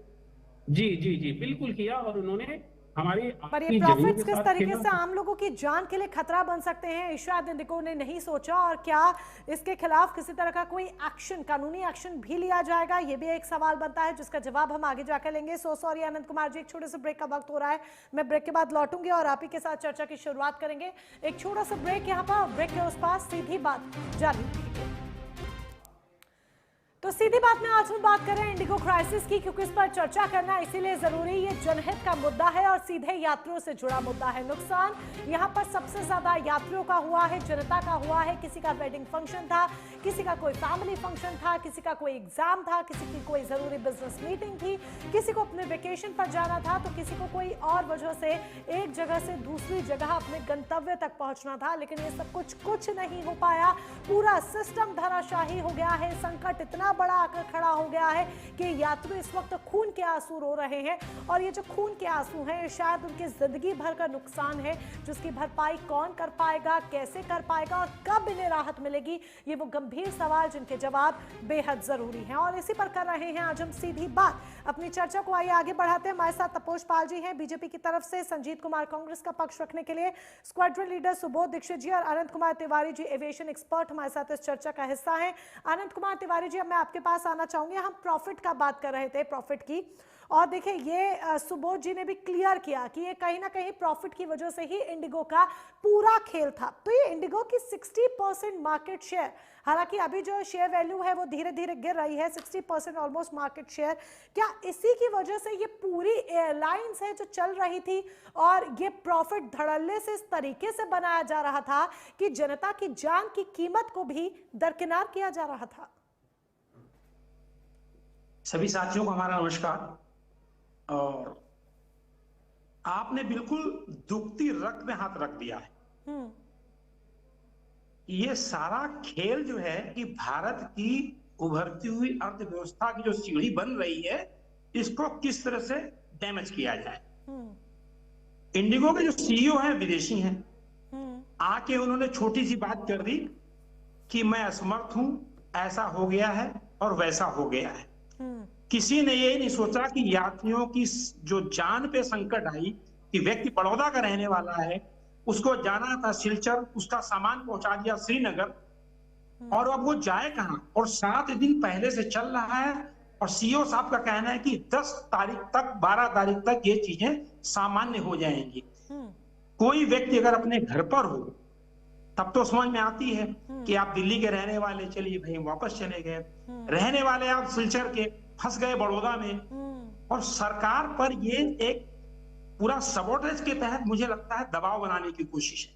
जी बिल्कुल किया। और उन्होंने हमारी पर ये अपनी जमीन प्रॉफिट्स के किस साथ तरीके खेलना से आम लोगों की जान के लिए खतरा बन सकते हैं, शायद इंडिगो ने नहीं सोचा, और क्या इसके खिलाफ किसी तरह का कोई एक्शन, कानूनी एक्शन भी लिया जाएगा, ये भी एक सवाल बनता है जिसका जवाब हम आगे जाकर लेंगे। सो सॉरी अनंत कुमार जी, एक छोटे से ब्रेक का वक्त हो रहा है, मैं ब्रेक के बाद लौटूंगी और आप ही के साथ चर्चा की शुरुआत करेंगे। एक छोटा सा ब्रेक यहाँ पर, ब्रेक के उस पास सीधी बात जारी रखिए। तो सीधी बात में आज हम बात कर रहे हैं इंडिगो क्राइसिस की, क्योंकि इस पर चर्चा करना इसीलिए जरूरी, ये जनहित का मुद्दा है और सीधे यात्रियों से जुड़ा मुद्दा है। नुकसान यहाँ पर सबसे ज्यादा यात्रियों का हुआ है, जनता का हुआ है। किसी का वेडिंग फंक्शन था, किसी का कोई फैमिली फंक्शन था, किसी का कोई एग्जाम था, किसी की कोई जरूरी बिजनेस मीटिंग थी, किसी को अपने वेकेशन पर जाना था, तो किसी को कोई और वजह से एक जगह से दूसरी जगह अपने गंतव्य तक पहुंचना था। लेकिन ये सब कुछ नहीं हो पाया, पूरा सिस्टम धराशाही हो गया है। संकट इतना बड़ा आकर खड़ा हो गया है कि यात्री इस वक्त खून के आंसू रो रहे हैं, और ये जो खून के आंसू हैं शायद उनकी जिंदगी भर का नुकसान है, जिसकी भरपाई कौन कर पाएगा, कैसे कर पाएगा और कब इन्हें राहत मिलेगी, ये वो गंभीर सवाल जिनके जवाब बेहद जरूरी हैं। और इसी पर कर रहे हैं आज हम सीधी बात। अपनी चर्चा को आइए आगे बढ़ाते हैं। हमारे साथ तपोष पाल जी हैं बीजेपी की तरफ से, संजीत कुमार कांग्रेस का पक्ष रखने के लिए, स्क्वाड्रन लीडर सुबोध दीक्षित जी और अनंत कुमार तिवारी जी एविएशन एक्सपर्ट हमारे साथ इस चर्चा का हिस्सा हैं। अनंत कुमार तिवारी जी, अब मैं आपके पास आना चाहूंगी। हम प्रॉफिट का बात कर रहे थे, प्रॉफिट की, और देखिए ये सुबोध जी ने भी क्लियर किया कि ये कहीं ना कहीं प्रॉफिट की वजह से ही इंडिगो का पूरा खेल था। तो ये इंडिगो की 60% मार्केट शेयर, हालांकि अभी जो शेयर वैल्यू है वो धीरे धीरे गिर रही है, 60% ऑलमोस्ट मार्केट शेयर, क्या इसी की वजह से ये पूरी एयरलाइंस है जो चल रही थी और ये प्रॉफिट धड़ल्ले से इस तरीके से बनाया जा रहा था कि जनता की जान की कीमत को भी दरकिनार किया जा रहा था? सभी साथियों को हमारा नमस्कार। और आपने बिल्कुल दुखती रग में हाथ रख दिया है। ये सारा खेल जो है कि भारत की उभरती हुई अर्थव्यवस्था की जो सीढ़ी बन रही है, इसको किस तरह से डैमेज किया जाए। इंडिगो के जो सीईओ हैं विदेशी हैं, आके उन्होंने छोटी सी बात कर दी कि मैं असमर्थ हूं, ऐसा हो गया है और वैसा हो गया है। किसी ने ये नहीं सोचा कि यात्रियों की जो जान पे संकट आई, कि व्यक्ति बड़ौदा का रहने वाला है, उसको जाना था सिलचर, उसका सामान पहुंचा दिया श्रीनगर, और अब वो जाए कहां? और 7 दिन पहले से चल रहा है, और सीईओ साहब का कहना है कि 10 तारीख तक, 12 तारीख तक ये चीजें सामान्य हो जाएंगी। कोई व्यक्ति अगर अपने घर पर हो तब तो समझ में आती है कि आप दिल्ली के रहने वाले, चलिए भाई वापस चले गए, रहने वाले आप सिलचर के फंस गए बड़ौदा में, और सरकार पर ये एक पूरा सबोटेज के तहत मुझे लगता है दबाव बनाने की कोशिश है,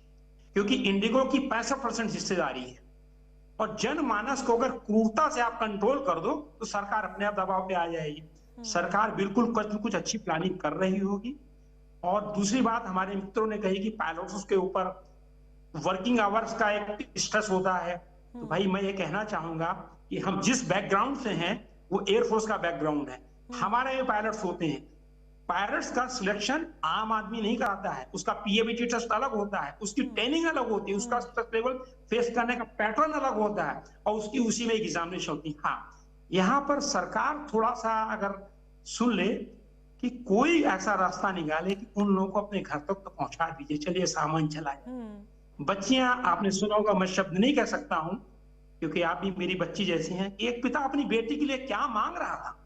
क्योंकि इंडिगो की 65% हिस्सेदारी है, और जनमानस को अगर क्रूरता से आप कंट्रोल कर दो तो सरकार अपने आप दबाव पे आ जाएगी। सरकार बिल्कुल कुछ अच्छी प्लानिंग कर रही होगी। और दूसरी बात हमारे मित्रों ने कही कि पायलट्स के ऊपर वर्किंग आवर्स का एक स्ट्रेस होता है, तो भाई मैं ये कहना चाहूंगा कि हम जिस बैकग्राउंड से हैं वो एयरफोर्स का बैकग्राउंड है। हमारे ये पायलट्स होते हैं, पायलट्स का सिलेक्शन आम आदमी नहीं कराता है, उसका पीएबीटी टेस्ट अलग होता है, उसकी ट्रेनिंग अलग होती है, उसका स्ट्रेस लेवल फेस करने का पैटर्न अलग होता है, और उसकी उसी में एग्जामिनेशन होती है। हाँ, यहाँ पर सरकार थोड़ा सा अगर सुन ले कि कोई ऐसा रास्ता निकाले कि उन लोगों को अपने घर तक तो पहुंचा दीजिए, चलिए सामान चलाए। बच्चियां, आपने सुना होगा, मैं शब्द नहीं कह सकता हूं क्योंकि आप भी मेरी बच्ची जैसी हैं, एक पिता अपनी बेटी के लिए क्या मांग रहा था,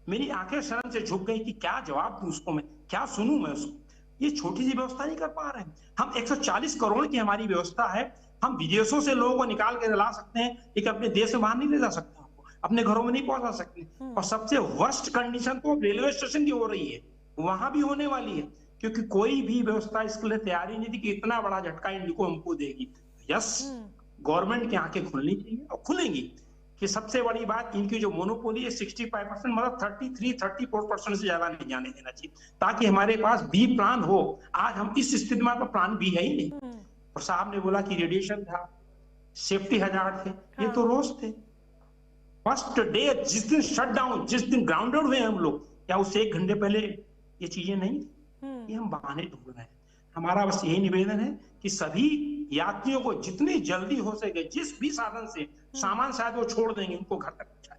मेरी आंखें शर्म से झुक गई कि क्या जवाब दूं उसको, मैं क्या सुनूं मैं उसको। ये छोटी सी व्यवस्था नहीं कर पा रहे हैं हम। 140 करोड़ की हमारी व्यवस्था है, हम विदेशों से लोगों को निकाल के ला सकते हैं, लेकिन अपने देश में बाहर नहीं ले जा सकते, अपने घरों में नहीं पहुंचा सकते। और सबसे वर्स्ट कंडीशन तो रेलवे स्टेशन की हो रही है, वहां भी होने वाली है, क्योंकि कोई भी व्यवस्था इसके लिए तैयारी नहीं थी कि इतना बड़ा झटका इंडिगो हमको देगी। यस, गवर्नमेंट की आंखें खुलनी चाहिए और खुलेंगी। कि सबसे बड़ी बात, इनकी जो मोनोपोली है 65%, मतलब 33-34% से ज्यादा नहीं जाने देना चाहिए, ताकि हमारे पास बी प्लान हो। आज हम इस स्थिति में तो प्लान भी है ही नहीं। और साहब ने बोला कि रेडिएशन था, सेफ्टी हजार्ड थे, ये तो रोज थे। फर्स्ट डे जिस दिन शट डाउन, जिस दिन ग्राउंडेड हुए हम लोग, क्या उससे 1 घंटे पहले ये चीजें नहीं थी? ये हम बहाने ढूंढ रहे हैं। हमारा बस यही निवेदन है कि सभी यात्रियों को जितनी जल्दी हो सके, जिस भी साधन से सामान शायद वो छोड़ देंगे, उनको घर तक पहुंचाए।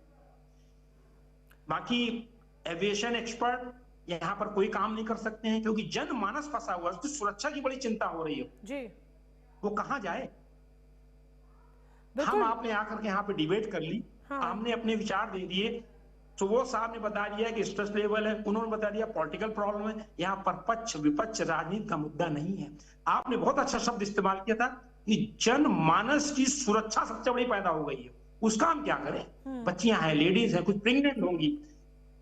बाकी एविएशन एक्सपर्ट यहाँ पर कोई काम नहीं कर सकते हैं, क्योंकि जनमानस फंसा हुआ है, उसकी सुरक्षा की बड़ी चिंता हो रही है। जी वो कहाँ जाए? बिल्कुल। हम आपने आकर के यहाँ पे डिबेट कर ली, हाँ। हमने अपने विचार दे दिए, तो वो साहब ने बता दिया कि स्ट्रेस लेवल है, उन्होंने बता दिया पॉलिटिकल प्रॉब्लम है। यहाँ पर पक्ष विपक्ष राजनीति का मुद्दा नहीं है। आपने बहुत अच्छा शब्द इस्तेमाल किया था कि जनमानस की सुरक्षा सबसे बड़ी पैदा हो गई है, उसका हम क्या करें? बच्चियां हैं, लेडीज हैं, कुछ प्रेग्नेंट होंगी,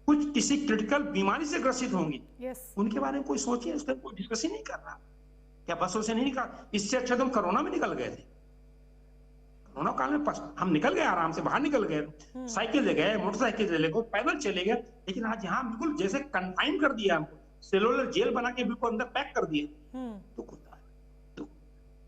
कुछ किसी क्रिटिकल बीमारी से ग्रसित होंगी, उनके बारे में कोई सोचिए, उस पर कोई डिस्कस ही नहीं कर रहा। क्या बसों से नहीं निकल? इससे अच्छा तुम कोरोना में निकल गए थे। कोरोना काल में हम निकल गए, आराम से बाहर निकल गए, साइकिल ले गए, मोटरसाइकिल ले गए, पैदल चले गए। लेकिन आज यहाँ बिल्कुल जैसे कंफाइन कर दिया हमको, सेलुलर जेल बना के बिल्कुल अंदर पैक कर दिए। तो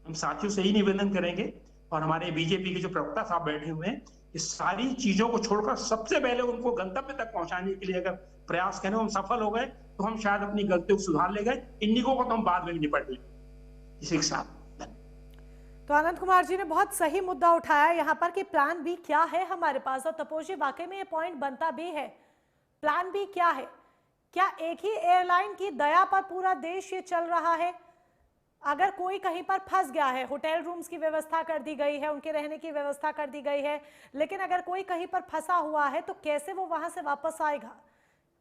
हम साथियों से ही निवेदन करेंगे, और हमारे बीजेपी के जो प्रवक्ता साहब बैठे हुए हैं, इस सारी चीजों को छोड़कर सबसे पहले उनको गंतव्य तक पहुंचाने के लिए अगर प्रयास करें, हम सफल हो गए तो हम शायद अपनी गलतियों को सुधार ले गए। इंडिगो को तो हम बाद में निपट लें इसी के साथ। तो आनंद कुमार जी ने बहुत सही मुद्दा उठाया यहाँ पर कि प्लान बी क्या है हमारे पास, और तपोज जी वाकई में ये पॉइंट बनता भी है। प्लान बी क्या है? क्या एक ही एयरलाइन की दया पर पूरा देश ये चल रहा है? अगर कोई कहीं पर फंस गया है, होटल रूम्स की व्यवस्था कर दी गई है, उनके रहने की व्यवस्था कर दी गई है, लेकिन अगर कोई कहीं पर फंसा हुआ है तो कैसे वो वहां से वापस आएगा?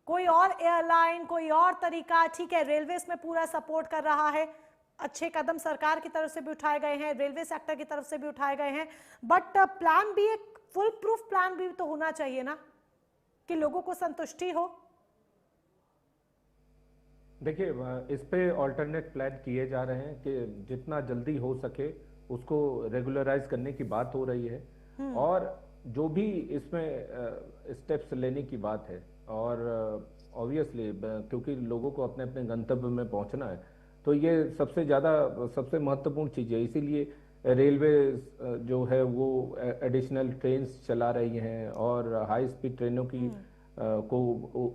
कोई और एयरलाइन, कोई और तरीका, ठीक है, रेलवे इसमें पूरा सपोर्ट कर रहा है, अच्छे कदम सरकार की तरफ से भी उठाए गए हैं, रेलवे सेक्टर की तरफ से भी उठाए गए हैं, बट प्लान बी, एक फुल प्रूफ प्लान बी तो होना चाहिए ना, कि लोगों को संतुष्टि हो। देखिए, इस पे ऑल्टरनेट प्लान किए जा रहे हैं कि जितना जल्दी हो सके उसको रेगुलराइज करने की बात हो रही है, और जो भी इसमें स्टेप्स लेने की बात है, और ऑब्वियसली क्योंकि लोगों को अपने अपने गंतव्य में पहुंचना है, तो ये सबसे महत्वपूर्ण चीज़ है। इसीलिए रेलवे जो है वो एडिशनल ट्रेन्स चला रही हैं, और हाई स्पीड ट्रेनों की को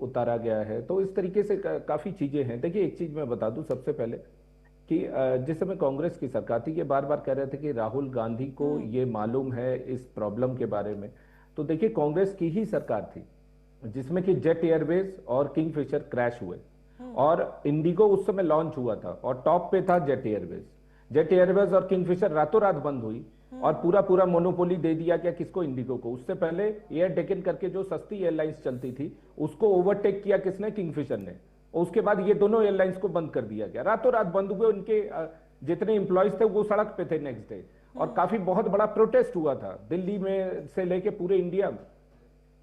उतारा गया है। तो इस तरीके से काफ़ी चीज़ें हैं। देखिए, एक चीज़ मैं बता दूं सबसे पहले कि जिस समय कांग्रेस की सरकार थी, ये बार बार कह रहे थे कि राहुल गांधी को ये मालूम है इस प्रॉब्लम के बारे में। तो देखिए, कांग्रेस की ही सरकार थी जिसमें कि जेट एयरवेज और किंगफिशर क्रैश हुए, और इंडिगो उस समय लॉन्च हुआ था, और टॉप पे था जेट एयरवेज और किंगफिशर रातों रात बंद हुई, और पूरा मोनोपोली दे दिया गया किसको? इंडिगो को। उससे पहले एयर डेकन करके जो सस्ती एयरलाइंस चलती थी उसको ओवरटेक किया किसने? किंगफिशर ने। और उसके बाद ये दोनों एयरलाइंस को बंद कर दिया गया, रातों रात बंद हुए। उनके जितने एम्प्लॉयज थे वो सड़क पे थे नेक्स्ट डे, और काफी बहुत बड़ा प्रोटेस्ट हुआ था दिल्ली में से लेके पूरे इंडिया में।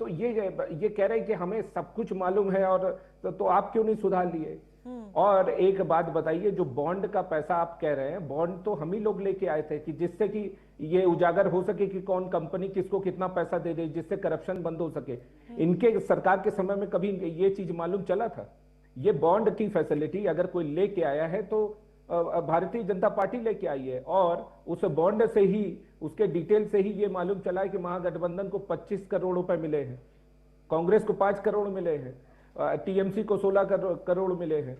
तो ये कह रहे हैं कि हमें सब कुछ मालूम है, और तो आप क्यों नहीं सुधार लिए? और एक बात बताइए, जो बॉन्ड का पैसा आप कह रहे हैं, बॉन्ड तो हम ही लोग लेके आए थे कि जिससे कि ये उजागर हो सके कि कौन कंपनी किसको कितना पैसा दे दे, जिससे करप्शन बंद हो सके। इनके सरकार के समय में कभी ये चीज मालूम चला था? ये बॉन्ड की फैसिलिटी अगर कोई लेके आया है तो भारतीय जनता पार्टी लेके आई है, और उस बॉन्ड से ही, उसके डिटेल से ही ये मालूम चला है कि महागठबंधन को 25 करोड़ रुपए मिले हैं, कांग्रेस को 5 करोड़ मिले हैं, टीएमसी को 16 करोड़ मिले हैं,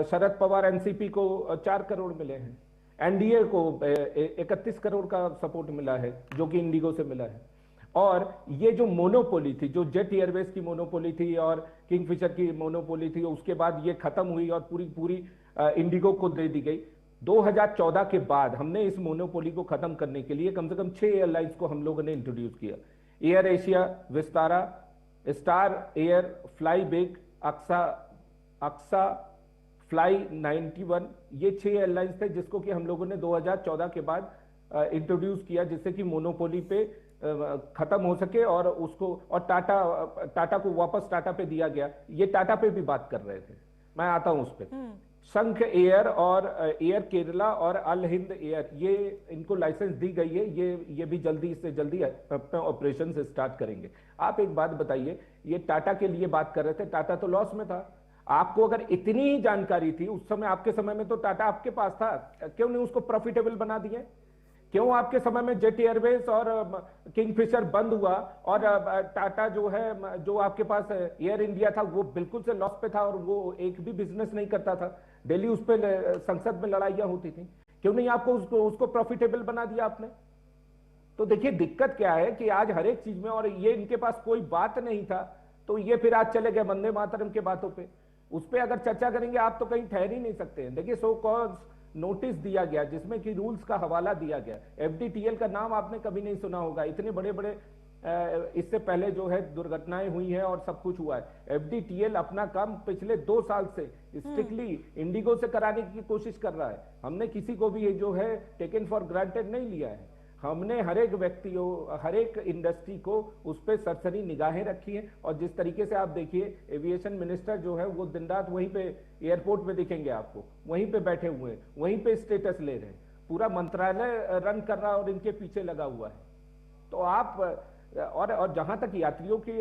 शरद पवार एनसीपी को 4 करोड़ मिले हैं, एनडीए को 31 करोड़ का सपोर्ट मिला है जो कि इंडिगो से मिला है। और ये जो मोनोपोली थी, जो जेट एयरवेज की मोनोपोली थी और किंगफिशर की मोनोपोली थी, उसके बाद ये खत्म हुई और पूरी इंडिगो को दे दी गई। 2014 के बाद हमने इस मोनोपोली को खत्म करने के लिए कम से कम 6 एयरलाइंस को हम लोगों ने इंट्रोड्यूस किया। Air Asia, Vistara, Star Air, Fly Big, Akasa, Fly 91, ये 6 एयरलाइंस थे जिसको कि हम लोगों ने 2014 के बाद इंट्रोड्यूस किया, जिससे कि मोनोपोली पे खत्म हो सके, और उसको, और टाटा को वापस टाटा पे दिया गया। ये टाटा पे भी बात कर रहे थे, मैं आता हूं उस पे। शंख एयर और एयर केरला और अल हिंद एयर, ये इनको लाइसेंस दी गई है, ये भी जल्दी से जल्दी अपने ऑपरेशन स्टार्ट करेंगे। आप एक बात बताइए, ये टाटा के लिए बात कर रहे थे, टाटा तो लॉस में था। आपको अगर इतनी ही जानकारी थी उस समय, आपके समय में तो टाटा आपके पास था, क्यों नहीं उसको प्रॉफिटेबल बना दिए? क्यों आपके समय में जेट एयरवेज और किंगफिशर बंद हुआ, और टाटा जो है, जो आपके पास एयर इंडिया था, वो बिल्कुल से लॉस पे था और वो एक भी बिजनेस नहीं करता था। दिल्ली उस पर संसद में लड़ाइयां होती थी, क्यों नहीं आपको उसको प्रॉफिटेबल बना दिया आपने? तो देखिए, दिक्कत क्या है कि आज हर एक चीज में, और ये इनके पास कोई बात नहीं था, तो ये फिर आज चले गए वंदे मातरम के बातों पे। उस पर अगर चर्चा करेंगे आप तो कहीं ठहर ही नहीं सकते हैं। देखिए सो कॉज नोटिस दिया गया जिसमें कि रूल्स का हवाला दिया गया। एफडीटीएल का नाम आपने कभी नहीं सुना होगा, इतने बड़े बड़े इससे पहले जो है दुर्घटनाएं हुई हैं और सब कुछ हुआ है। एफडीटीएल अपना काम पिछले 2 साल से स्ट्रिक्टली इंडिगो से कराने की कोशिश कर रहा है। हमने किसी को भी ये जो है टेकन फॉर ग्रांटेड नहीं लिया है। हमने हर एक व्यक्ति को, हर एक इंडस्ट्री को उस पर सरसरी निगाहें रखी हैं। और जिस तरीके से आप देखिए एविएशन मिनिस्टर जो है वो दिन रात वहीं पे एयरपोर्ट पे दिखेंगे आपको, वहीं पे बैठे हुए हैं, वहीं पे स्टेटस ले रहे हैं। पूरा मंत्रालय रन कर रहा है और इनके पीछे लगा हुआ है। तो आप और जहां तक यात्रियों की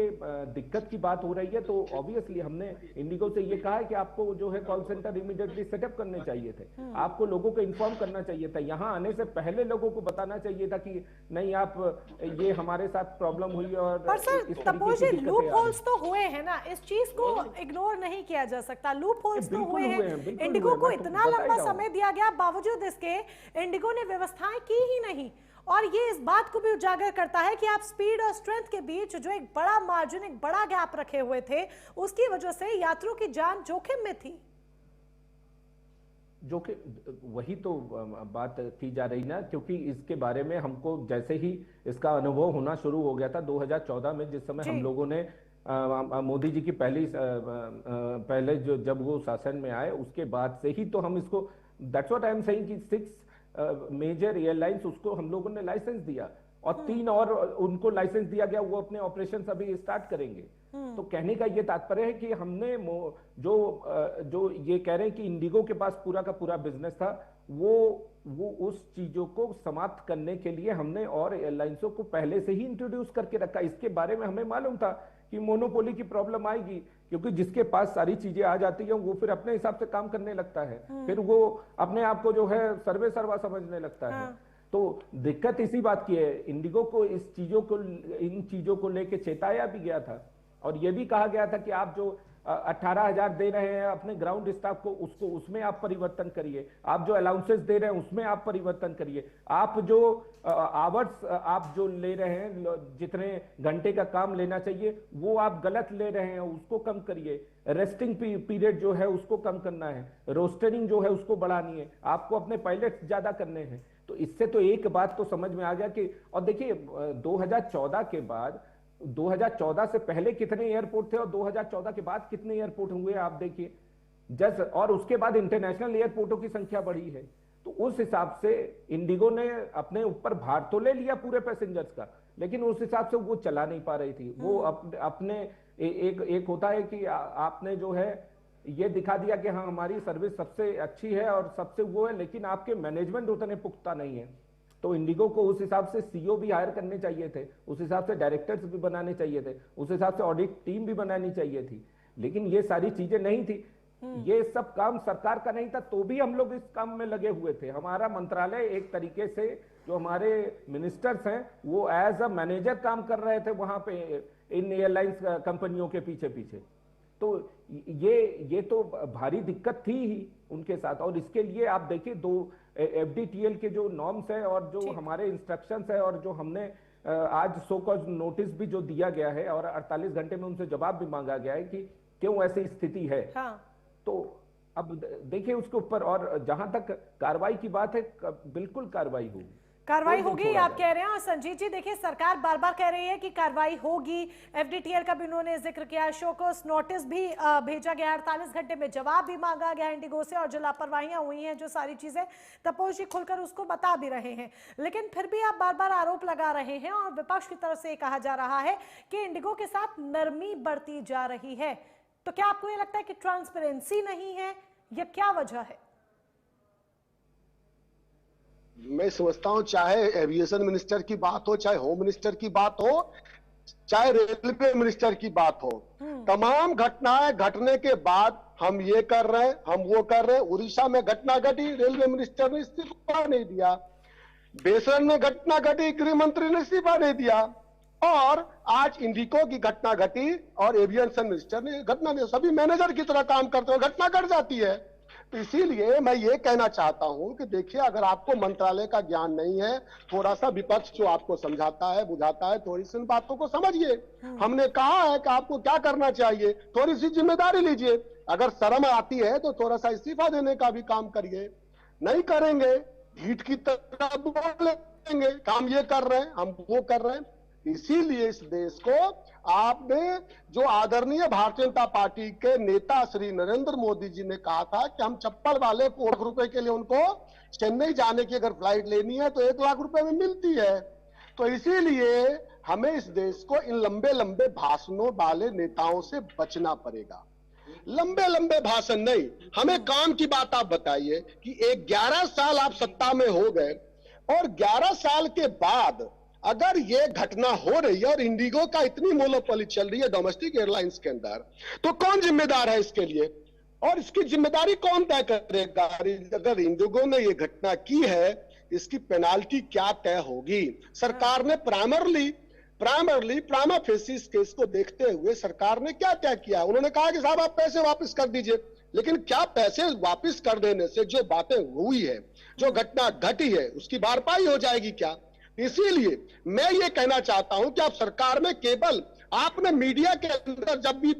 दिक्कत की बात हो रही है तो ऑब्वियसली हमने इंडिगो से ये कहा है कि आपको जो है कॉल सेंटर इमीडिएटली सेटअप करने चाहिए थे। आपको लोगों को इन्फॉर्म करना चाहिए था, यहाँ आने से पहले लोगों को बताना चाहिए था कि नहीं आप ये हमारे साथ प्रॉब्लम हुई। और पर सर तपोज जी लूप होल्स तो हुए हैं ना, इस चीज को इग्नोर नहीं किया जा सकता। लूप होल्स तो हुए हैं, इंडिगो को इतना लंबा समय दिया गया, बावजूद इसके इंडिगो ने व्यवस्थाएं की ही नहीं। और ये इस बात को भी उजागर करता है कि आप स्पीड और स्ट्रेंथ के बीच जो एक बड़ा मार्जिन, एक बड़ा गैप रखे हुए थे, उसकी वजह से यात्रियों की जान जोखिम में थी। जो कि वही तो बात की जा रही ना, क्योंकि इसके बारे में हमको जैसे ही इसका अनुभव होना शुरू हो गया था 2014 में, जिस समय हम लोगों ने मोदी जी की पहले जो जब वो शासन में आए उसके बाद से ही तो हम इसको, that's what I am saying कि 6 मेजर एयरलाइंस उसको हम लोगों ने लाइसेंस दिया और 3 और उनको लाइसेंस दिया गया, वो अपने ऑपरेशन अभी स्टार्ट करेंगे। तो कहने का ये तात्पर्य है कि हमने जो ये कह रहे हैं कि इंडिगो के पास पूरा का पूरा बिजनेस था, वो उस चीजों को समाप्त करने के लिए हमने और एयरलाइंसों को पहले से ही इंट्रोड्यूस करके रखा। इसके बारे में हमें मालूम था कि मोनोपोली की प्रॉब्लम आएगी, क्योंकि जिसके पास सारी चीजें आ जाती हैं वो फिर अपने हिसाब से काम करने लगता है, फिर वो अपने आप को जो है सर्वे सर्वा समझने लगता है। तो दिक्कत इसी बात की है। इंडिगो को इन चीजों को लेके चेताया भी गया था और ये भी कहा गया था कि आप जो 18,000 दे रहे हैं अपने ग्राउंड स्टाफ को, उसमें आप परिवर्तन करिए। आप जो अलाउंसेस दे रहे हैं उसमें आप परिवर्तन करिए। आप जो आवर्स आप जो ले रहे हैं, जितने घंटे का काम लेना चाहिए वो आप गलत ले रहे हैं, उसको कम करिए। रेस्टिंग पीरियड जो है उसको कम करना है, रोस्टरिंग जो है उसको बढ़ानी है, आपको अपने पायलट्स ज्यादा करने हैं। तो इससे तो एक बात तो समझ में आ गया कि, और देखिए 2014 के बाद, 2014 से पहले कितने एयरपोर्ट थे और 2014 के बाद कितने एयरपोर्ट हुए आप देखिए। और उसके बाद इंटरनेशनल एयरपोर्टों की संख्या बढ़ी है। तो उस हिसाब से इंडिगो ने अपने ऊपर भार तो ले लिया पूरे पैसेंजर्स का, लेकिन उस हिसाब से वो चला नहीं पा रही थी। वो अपने एक होता है कि आपने जो है ये दिखा दिया कि हाँ हमारी सर्विस सबसे अच्छी है और सबसे वो है, लेकिन आपके मैनेजमेंट उतने पुख्ता नहीं है। तो इंडिगो को उस हिसाब से सीईओ भी हायर करने चाहिए थे, उस हिसाब से डायरेक्टर्स भी बनाने चाहिए थे, उस हिसाब से ऑडिट टीम भी बनानी चाहिए थी, लेकिन ये सारी चीजें नहीं थी। ये सब काम सरकार का नहीं था, तो भी हम लोग इस काम में लगे हुए थे। हमारा मंत्रालय एक तरीके से, जो हमारे मिनिस्टर्स हैं वो एज अ मैनेजर काम कर रहे थे वहां पे इन एयरलाइंस कंपनियों के पीछे पीछे। तो ये तो भारी दिक्कत थी ही उनके साथ। और इसके लिए आप देखिए एफडीटीएल के जो नॉर्म्स है और जो हमारे इंस्ट्रक्शंस है और जो हमने आज सो कॉज नोटिस भी जो दिया गया है और 48 घंटे में उनसे जवाब भी मांगा गया है कि क्यों ऐसी स्थिति है। तो अब देखिए उसके ऊपर, और जहां तक कार्रवाई की बात है बिल्कुल कार्रवाई होगी आप कह रहे हैं। और संजीत जी देखिए सरकार बार बार कह रही है कि कार्रवाई होगी, एफडीटीएल का भी उन्होंने जिक्र किया, शोकॉज नोटिस भी भेजा गया, 48 घंटे में जवाब भी मांगा गया इंडिगो से, और जो लापरवाहियां हुई हैं, जो सारी चीजें तपोज जी खुलकर उसको बता भी रहे हैं। लेकिन फिर भी आप बार बार आरोप लगा रहे हैं और विपक्ष की तरफ से कहा जा रहा है कि इंडिगो के साथ नरमी बरती जा रही है। तो क्या आपको ये लगता है कि ट्रांसपेरेंसी नहीं है या क्या वजह है? मैं समझता हूं चाहे एविएशन मिनिस्टर की बात हो, चाहे होम मिनिस्टर की बात हो, चाहे रेलवे मिनिस्टर की बात हो, तमाम घटनाएं घटने के बाद हम ये कर रहे हैं, हम वो कर रहे हैं। उड़ीसा में घटना घटी, रेलवे मिनिस्टर ने इस्तीफा नहीं दिया। बेसन में घटना घटी, गृह मंत्री ने इस्तीफा नहीं दिया। और आज इंडिगो की घटना घटी और एविएशन मिनिस्टर ने घटना नहीं, सभी मैनेजर की तरह काम करते हुए घटना घट जाती है। तो इसीलिए मैं ये कहना चाहता हूं कि देखिए, अगर आपको मंत्रालय का ज्ञान नहीं है, थोड़ा सा विपक्ष जो आपको समझाता है, बुझाता है, थोड़ी सी इन बातों को समझिए। हमने कहा है कि आपको क्या करना चाहिए, थोड़ी सी जिम्मेदारी लीजिए। अगर शर्म आती है तो थोड़ा सा इस्तीफा देने का भी काम करिए। नहीं करेंगे, ढीठ की तरह बोलेंगे, काम ये कर रहे हैं, हम वो कर रहे हैं। इसीलिए इस देश को आपने, जो आदरणीय भारतीय जनता पार्टी के नेता श्री नरेंद्र मोदी जी ने कहा था कि हम चप्पल वाले को 1 रुपए के लिए उनको चेन्नई जाने की अगर फ्लाइट लेनी है तो 1 लाख रुपए में मिलती है। तो इसीलिए हमें इस देश को इन लंबे लंबे भाषणों वाले नेताओं से बचना पड़ेगा। लंबे लंबे भाषण नहीं, हमें काम की बात आप बताइए कि 11 साल आप सत्ता में हो गए और 11 साल के बाद अगर ये घटना हो रही है और इंडिगो का इतनी मोनोपोली चल रही है डोमेस्टिक एयरलाइंस के अंदर, तो कौन जिम्मेदार है इसके लिए और इसकी जिम्मेदारी कौन तय करेगा? अगर इंडिगो ने ये घटना की है, इसकी पेनाल्टी क्या तय होगी? सरकार ने प्राइमरली प्राइमा फेसिस केस को देखते हुए सरकार ने क्या तय किया? उन्होंने कहा कि साहब आप पैसे वापस कर दीजिए, लेकिन क्या पैसे वापस कर देने से जो बातें हुई है, जो घटना घटी है, उसकी भरपाई हो जाएगी क्या? इसीलिए मैं ये कहना चाहता हूं कि आप सरकार में केवल आपने मीडिया के अंदर जब भी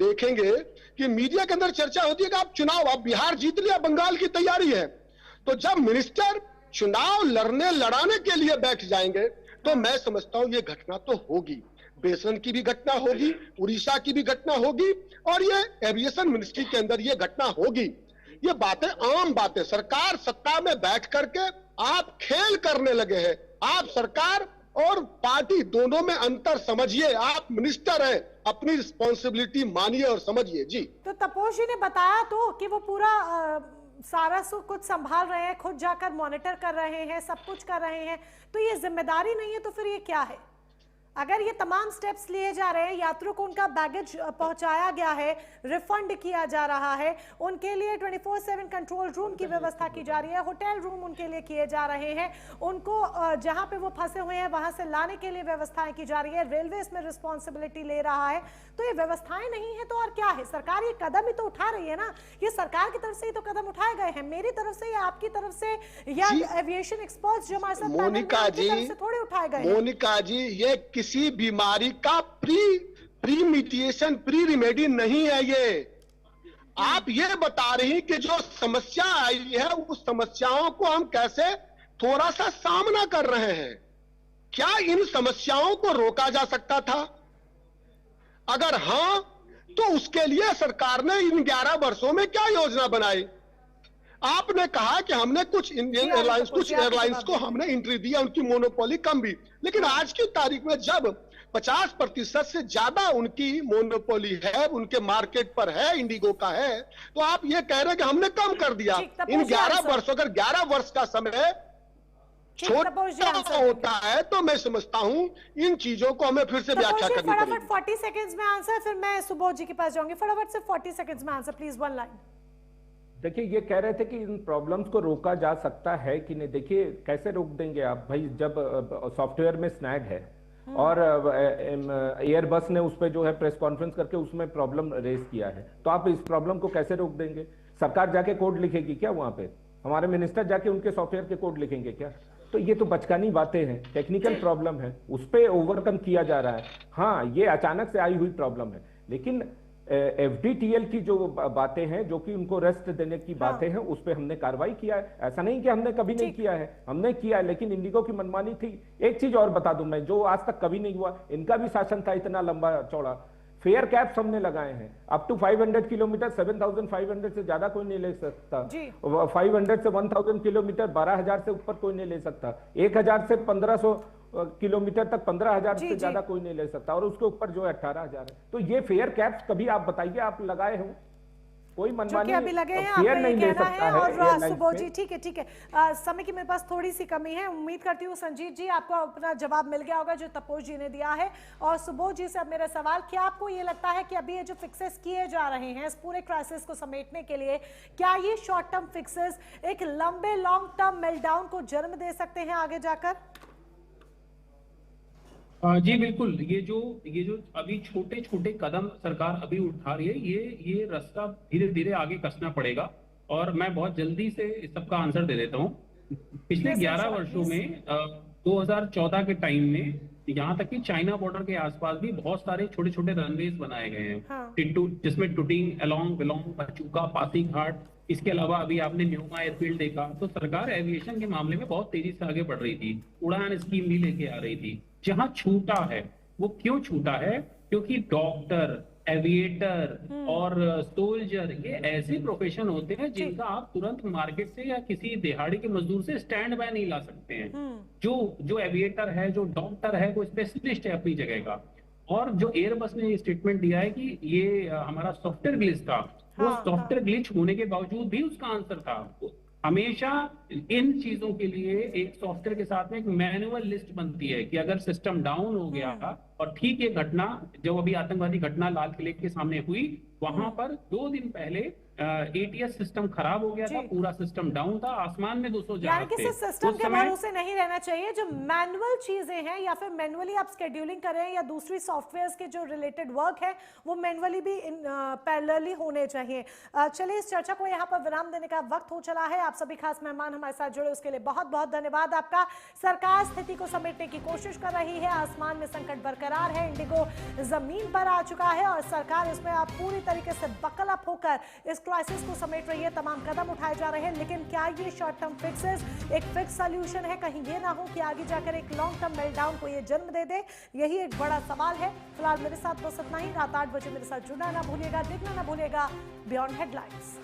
देखेंगे कि मीडिया के अंदर चर्चा होती है कि आप चुनाव, आप बिहार जीत लिया, बंगाल की तैयारी है, तो जब मिनिस्टर चुनाव लड़ाने के लिए बैठ जाएंगे तो मैं समझता हूं ये घटना तो होगी। बेसन की भी घटना होगी, उड़ीसा की भी घटना होगी और ये एविएशन मिनिस्ट्री के अंदर ये घटना होगी। ये बातें आम बातें, सरकार सत्ता में बैठ करके आप खेल करने लगे हैं। आप सरकार और पार्टी दोनों में अंतर समझिए। आप मिनिस्टर हैं, अपनी रिस्पॉन्सिबिलिटी मानिए और समझिए। जी, तो तपोष जी ने बताया तो कि वो पूरा सारा कुछ संभाल रहे हैं, खुद जाकर मॉनिटर कर रहे हैं, सब कुछ कर रहे हैं, तो ये जिम्मेदारी नहीं है तो फिर ये क्या है? अगर ये तमाम स्टेप्स लिए जा रहे हैं, यात्रियों को उनका बैगेज पहुंचाया गया है, रिफंड किया जा रहा है, उनके लिए 24/7 कंट्रोल रूम की व्यवस्था की जा रही है, होटल रूम उनके लिए किए जा रहे हैं, उनको जहां पे वो फंसे हुए हैं वहां से लाने के लिए व्यवस्थाएं की जा रही है, रेलवे इसमें रिस्पॉन्सिबिलिटी ले रहा है, तो ये व्यवस्थाएं नहीं है तो और क्या है? सरकार ये कदम ही तो उठा रही है ना, ये सरकार की तरफ से ही तो कदम उठाए गए हैं, मेरी तरफ से या आपकी तरफ से या एविएशन एक्सपर्ट्स जो हमारे साथ मोनिका जी, थोड़े उठाए गए। मोनिका जी, ये किसी बीमारी का प्री मिटिएशन, प्री रिमेडी नहीं है। ये आप ये बता रही कि जो समस्या आई है उस समस्याओं को हम कैसे थोड़ा सा सामना कर रहे हैं। क्या इन समस्याओं को रोका जा सकता था? अगर हां, तो उसके लिए सरकार ने इन 11 वर्षों में क्या योजना बनाई? आपने कहा कि हमने कुछ इंडियन एयरलाइंस, कुछ एयरलाइंस को हमने एंट्री दिया, उनकी मोनोपोली कम भी, लेकिन आज की तारीख में जब 50% से ज्यादा उनकी मोनोपोली है, उनके मार्केट पर है, इंडिगो का है, तो आप ये कह रहे हैं कि हमने कम कर दिया। इन 11 वर्षों, अगर 11 वर्ष का समय छोटा होता है तो मैं समझता हूं इन चीजों को हमें फिर से व्याख्या करनी पड़ेगी। फटाफट 40 सेकंड्स में आंसर, फिर मैं सुबोध जी के पास जाऊंगी। फटाफट से 40 सेकंड्स में आंसर प्लीज, 1 लाइन। देखिए, ये कह रहे थे कि इन प्रॉब्लम्स को रोका जा सकता है कि नहीं। देखिए, कैसे रोक देंगे आप भाई, जब सॉफ्टवेयर में स्नैग है और एयरबस ने उस पर जो है प्रेस कॉन्फ्रेंस करके उसमें प्रॉब्लम रेज किया है, तो आप इस प्रॉब्लम को कैसे रोक देंगे? सरकार जाके कोड लिखेगी क्या वहां पे? हमारे मिनिस्टर जाके उनके सॉफ्टवेयर के कोड लिखेंगे क्या? तो ये तो बचकानी बातें हैं, टेक्निकल प्रॉब्लम है, उस पर ओवरकम किया जा रहा है। हाँ, ये अचानक से आई हुई प्रॉब्लम है, लेकिन FDTL की जो बातें हैं, जो कि उनको रेस्ट देने की बातें हैं, उस पर हमने कार्रवाई किया है। ऐसा नहीं कि हमने कभी नहीं किया है, हमने किया है, लेकिन इंडिगो की मनमानी थी। एक चीज और बता दूं मैं, जो आज तक कभी नहीं हुआ, इनका भी शासन था इतना लंबा चौड़ा, फेयर कैप्स हमने लगाए हैं अप टू 500 किलोमीटर, 7,500 से ज्यादा कोई नहीं ले सकता, 500 से 1,000 किलोमीटर, 12,000 से ऊपर कोई नहीं ले सकता, 1,000 से 1,500 किलोमीटर तक 15,000 से ज्यादा कोई नहीं ले सकता, और उसके ऊपर जो है 18,000 है। तो ये फेयर कैप्स कभी आप बताइए आप लगाए हो? कोई मनमानी अभी लगे हैं, फेयर नहीं ले सकता है। और सुबोध जी, ठीक है, समय की मेरे पास थोड़ी सी कमी है, उम्मीद करती हूँ संजीत जी आपको अपना जवाब मिल गया होगा जो तपोष जी ने दिया है। और सुबोध जी से अब मेरा सवाल, क्या आपको ये लगता है कि अभी ये जो फिक्सेस किए जा रहे हैं इस पूरे क्राइसिस को समेटने के लिए, क्या ये शॉर्ट टर्म फिक्सेस एक लंबे लॉन्ग टर्म मेल्टडाउन को जन्म दे सकते हैं आगे जाकर? जी बिल्कुल, ये जो अभी छोटे छोटे कदम सरकार अभी उठा रही है, ये रास्ता धीरे धीरे आगे कसना पड़ेगा। और मैं बहुत जल्दी से इस सबका आंसर दे देता हूँ। पिछले 11 वर्षों में 2014 के टाइम में यहाँ तक कि चाइना बॉर्डर के आसपास भी बहुत सारे छोटे छोटे रनवेज बनाए गए हैं। हाँ। टिट्टू, जिसमें टुटिंग, एलोंग, विलोंग, पचूका, पासीघाट, इसके अलावा अभी आपने न्यूमा एयरफील्ड देखा। तो सरकार एविएशन के मामले में बहुत तेजी से आगे बढ़ रही थी, उड़ान स्कीम भी लेके आ रही थी। जहां छूटा है, वो क्यों छूटा है? क्योंकि डॉक्टर, एविएटर और सोल्जर, ये ऐसे प्रोफेशन होते हैं जिनका आप तुरंत मार्केट से या किसी दिहाड़ी के मजदूर से स्टैंड बाय नहीं ला सकते हैं। जो एविएटर है, जो डॉक्टर है, वो स्पेशलिस्ट है अपनी जगह का। और जो एयरबस ने ये स्टेटमेंट दिया है कि ये हमारा सॉफ्टवेयर ग्लिच था, वो सॉफ्टवेयर ग्लिच होने के बावजूद भी उसका आंसर था। हमेशा इन चीजों के लिए एक सॉफ्टवेयर के साथ में एक मैनुअल लिस्ट बनती है कि अगर सिस्टम डाउन हो गया, और ठीक ये घटना जो अभी आतंकवादी घटना लाल किले के सामने हुई, वहां पर 2 दिन पहले एटीएस सिस्टम खराब हो गया था, पूरा सिस्टम डाउन था, आसमान में 200 जहाज थे। सिस्टम के भरोसे नहीं रहना चाहिए। जो मैनुअल चीजें हैं या फिर मैनुअली आप स्केड्यूलिंग कर रहे हैं या दूसरी सॉफ्टवेयर्स के जो रिलेटेड वर्क है वो मैनुअली भी पैरेलली होने चाहिए। चलिए, इस चर्चा को यहाँ पर विराम देने का वक्त हो चला है। आप सभी खास मेहमान हमारे साथ जुड़े, उसके लिए बहुत बहुत धन्यवाद आपका। सरकार स्थिति को समेटने की कोशिश कर रही है, आसमान में संकट बरकरार है, इंडिगो जमीन पर आ चुका है और सरकार इसमें आप पूरी तरीके से बकल अप होकर इस क्राइसिस को समेट रही है। तमाम कदम उठाए जा रहे हैं, लेकिन क्या ये शॉर्ट टर्म फिक्सेस एक फिक्स सॉल्यूशन है? कहीं ये ना हो कि आगे जाकर एक लॉन्ग टर्म मेल्टडाउन को ये जन्म दे दे, यही एक बड़ा सवाल है। फिलहाल मेरे साथ बस इतना ही। रात 8 बजे मेरे साथ जुड़ना ना भूलिएगा, देखना ना भूलिएगा बियॉन्ड हेडलाइंस।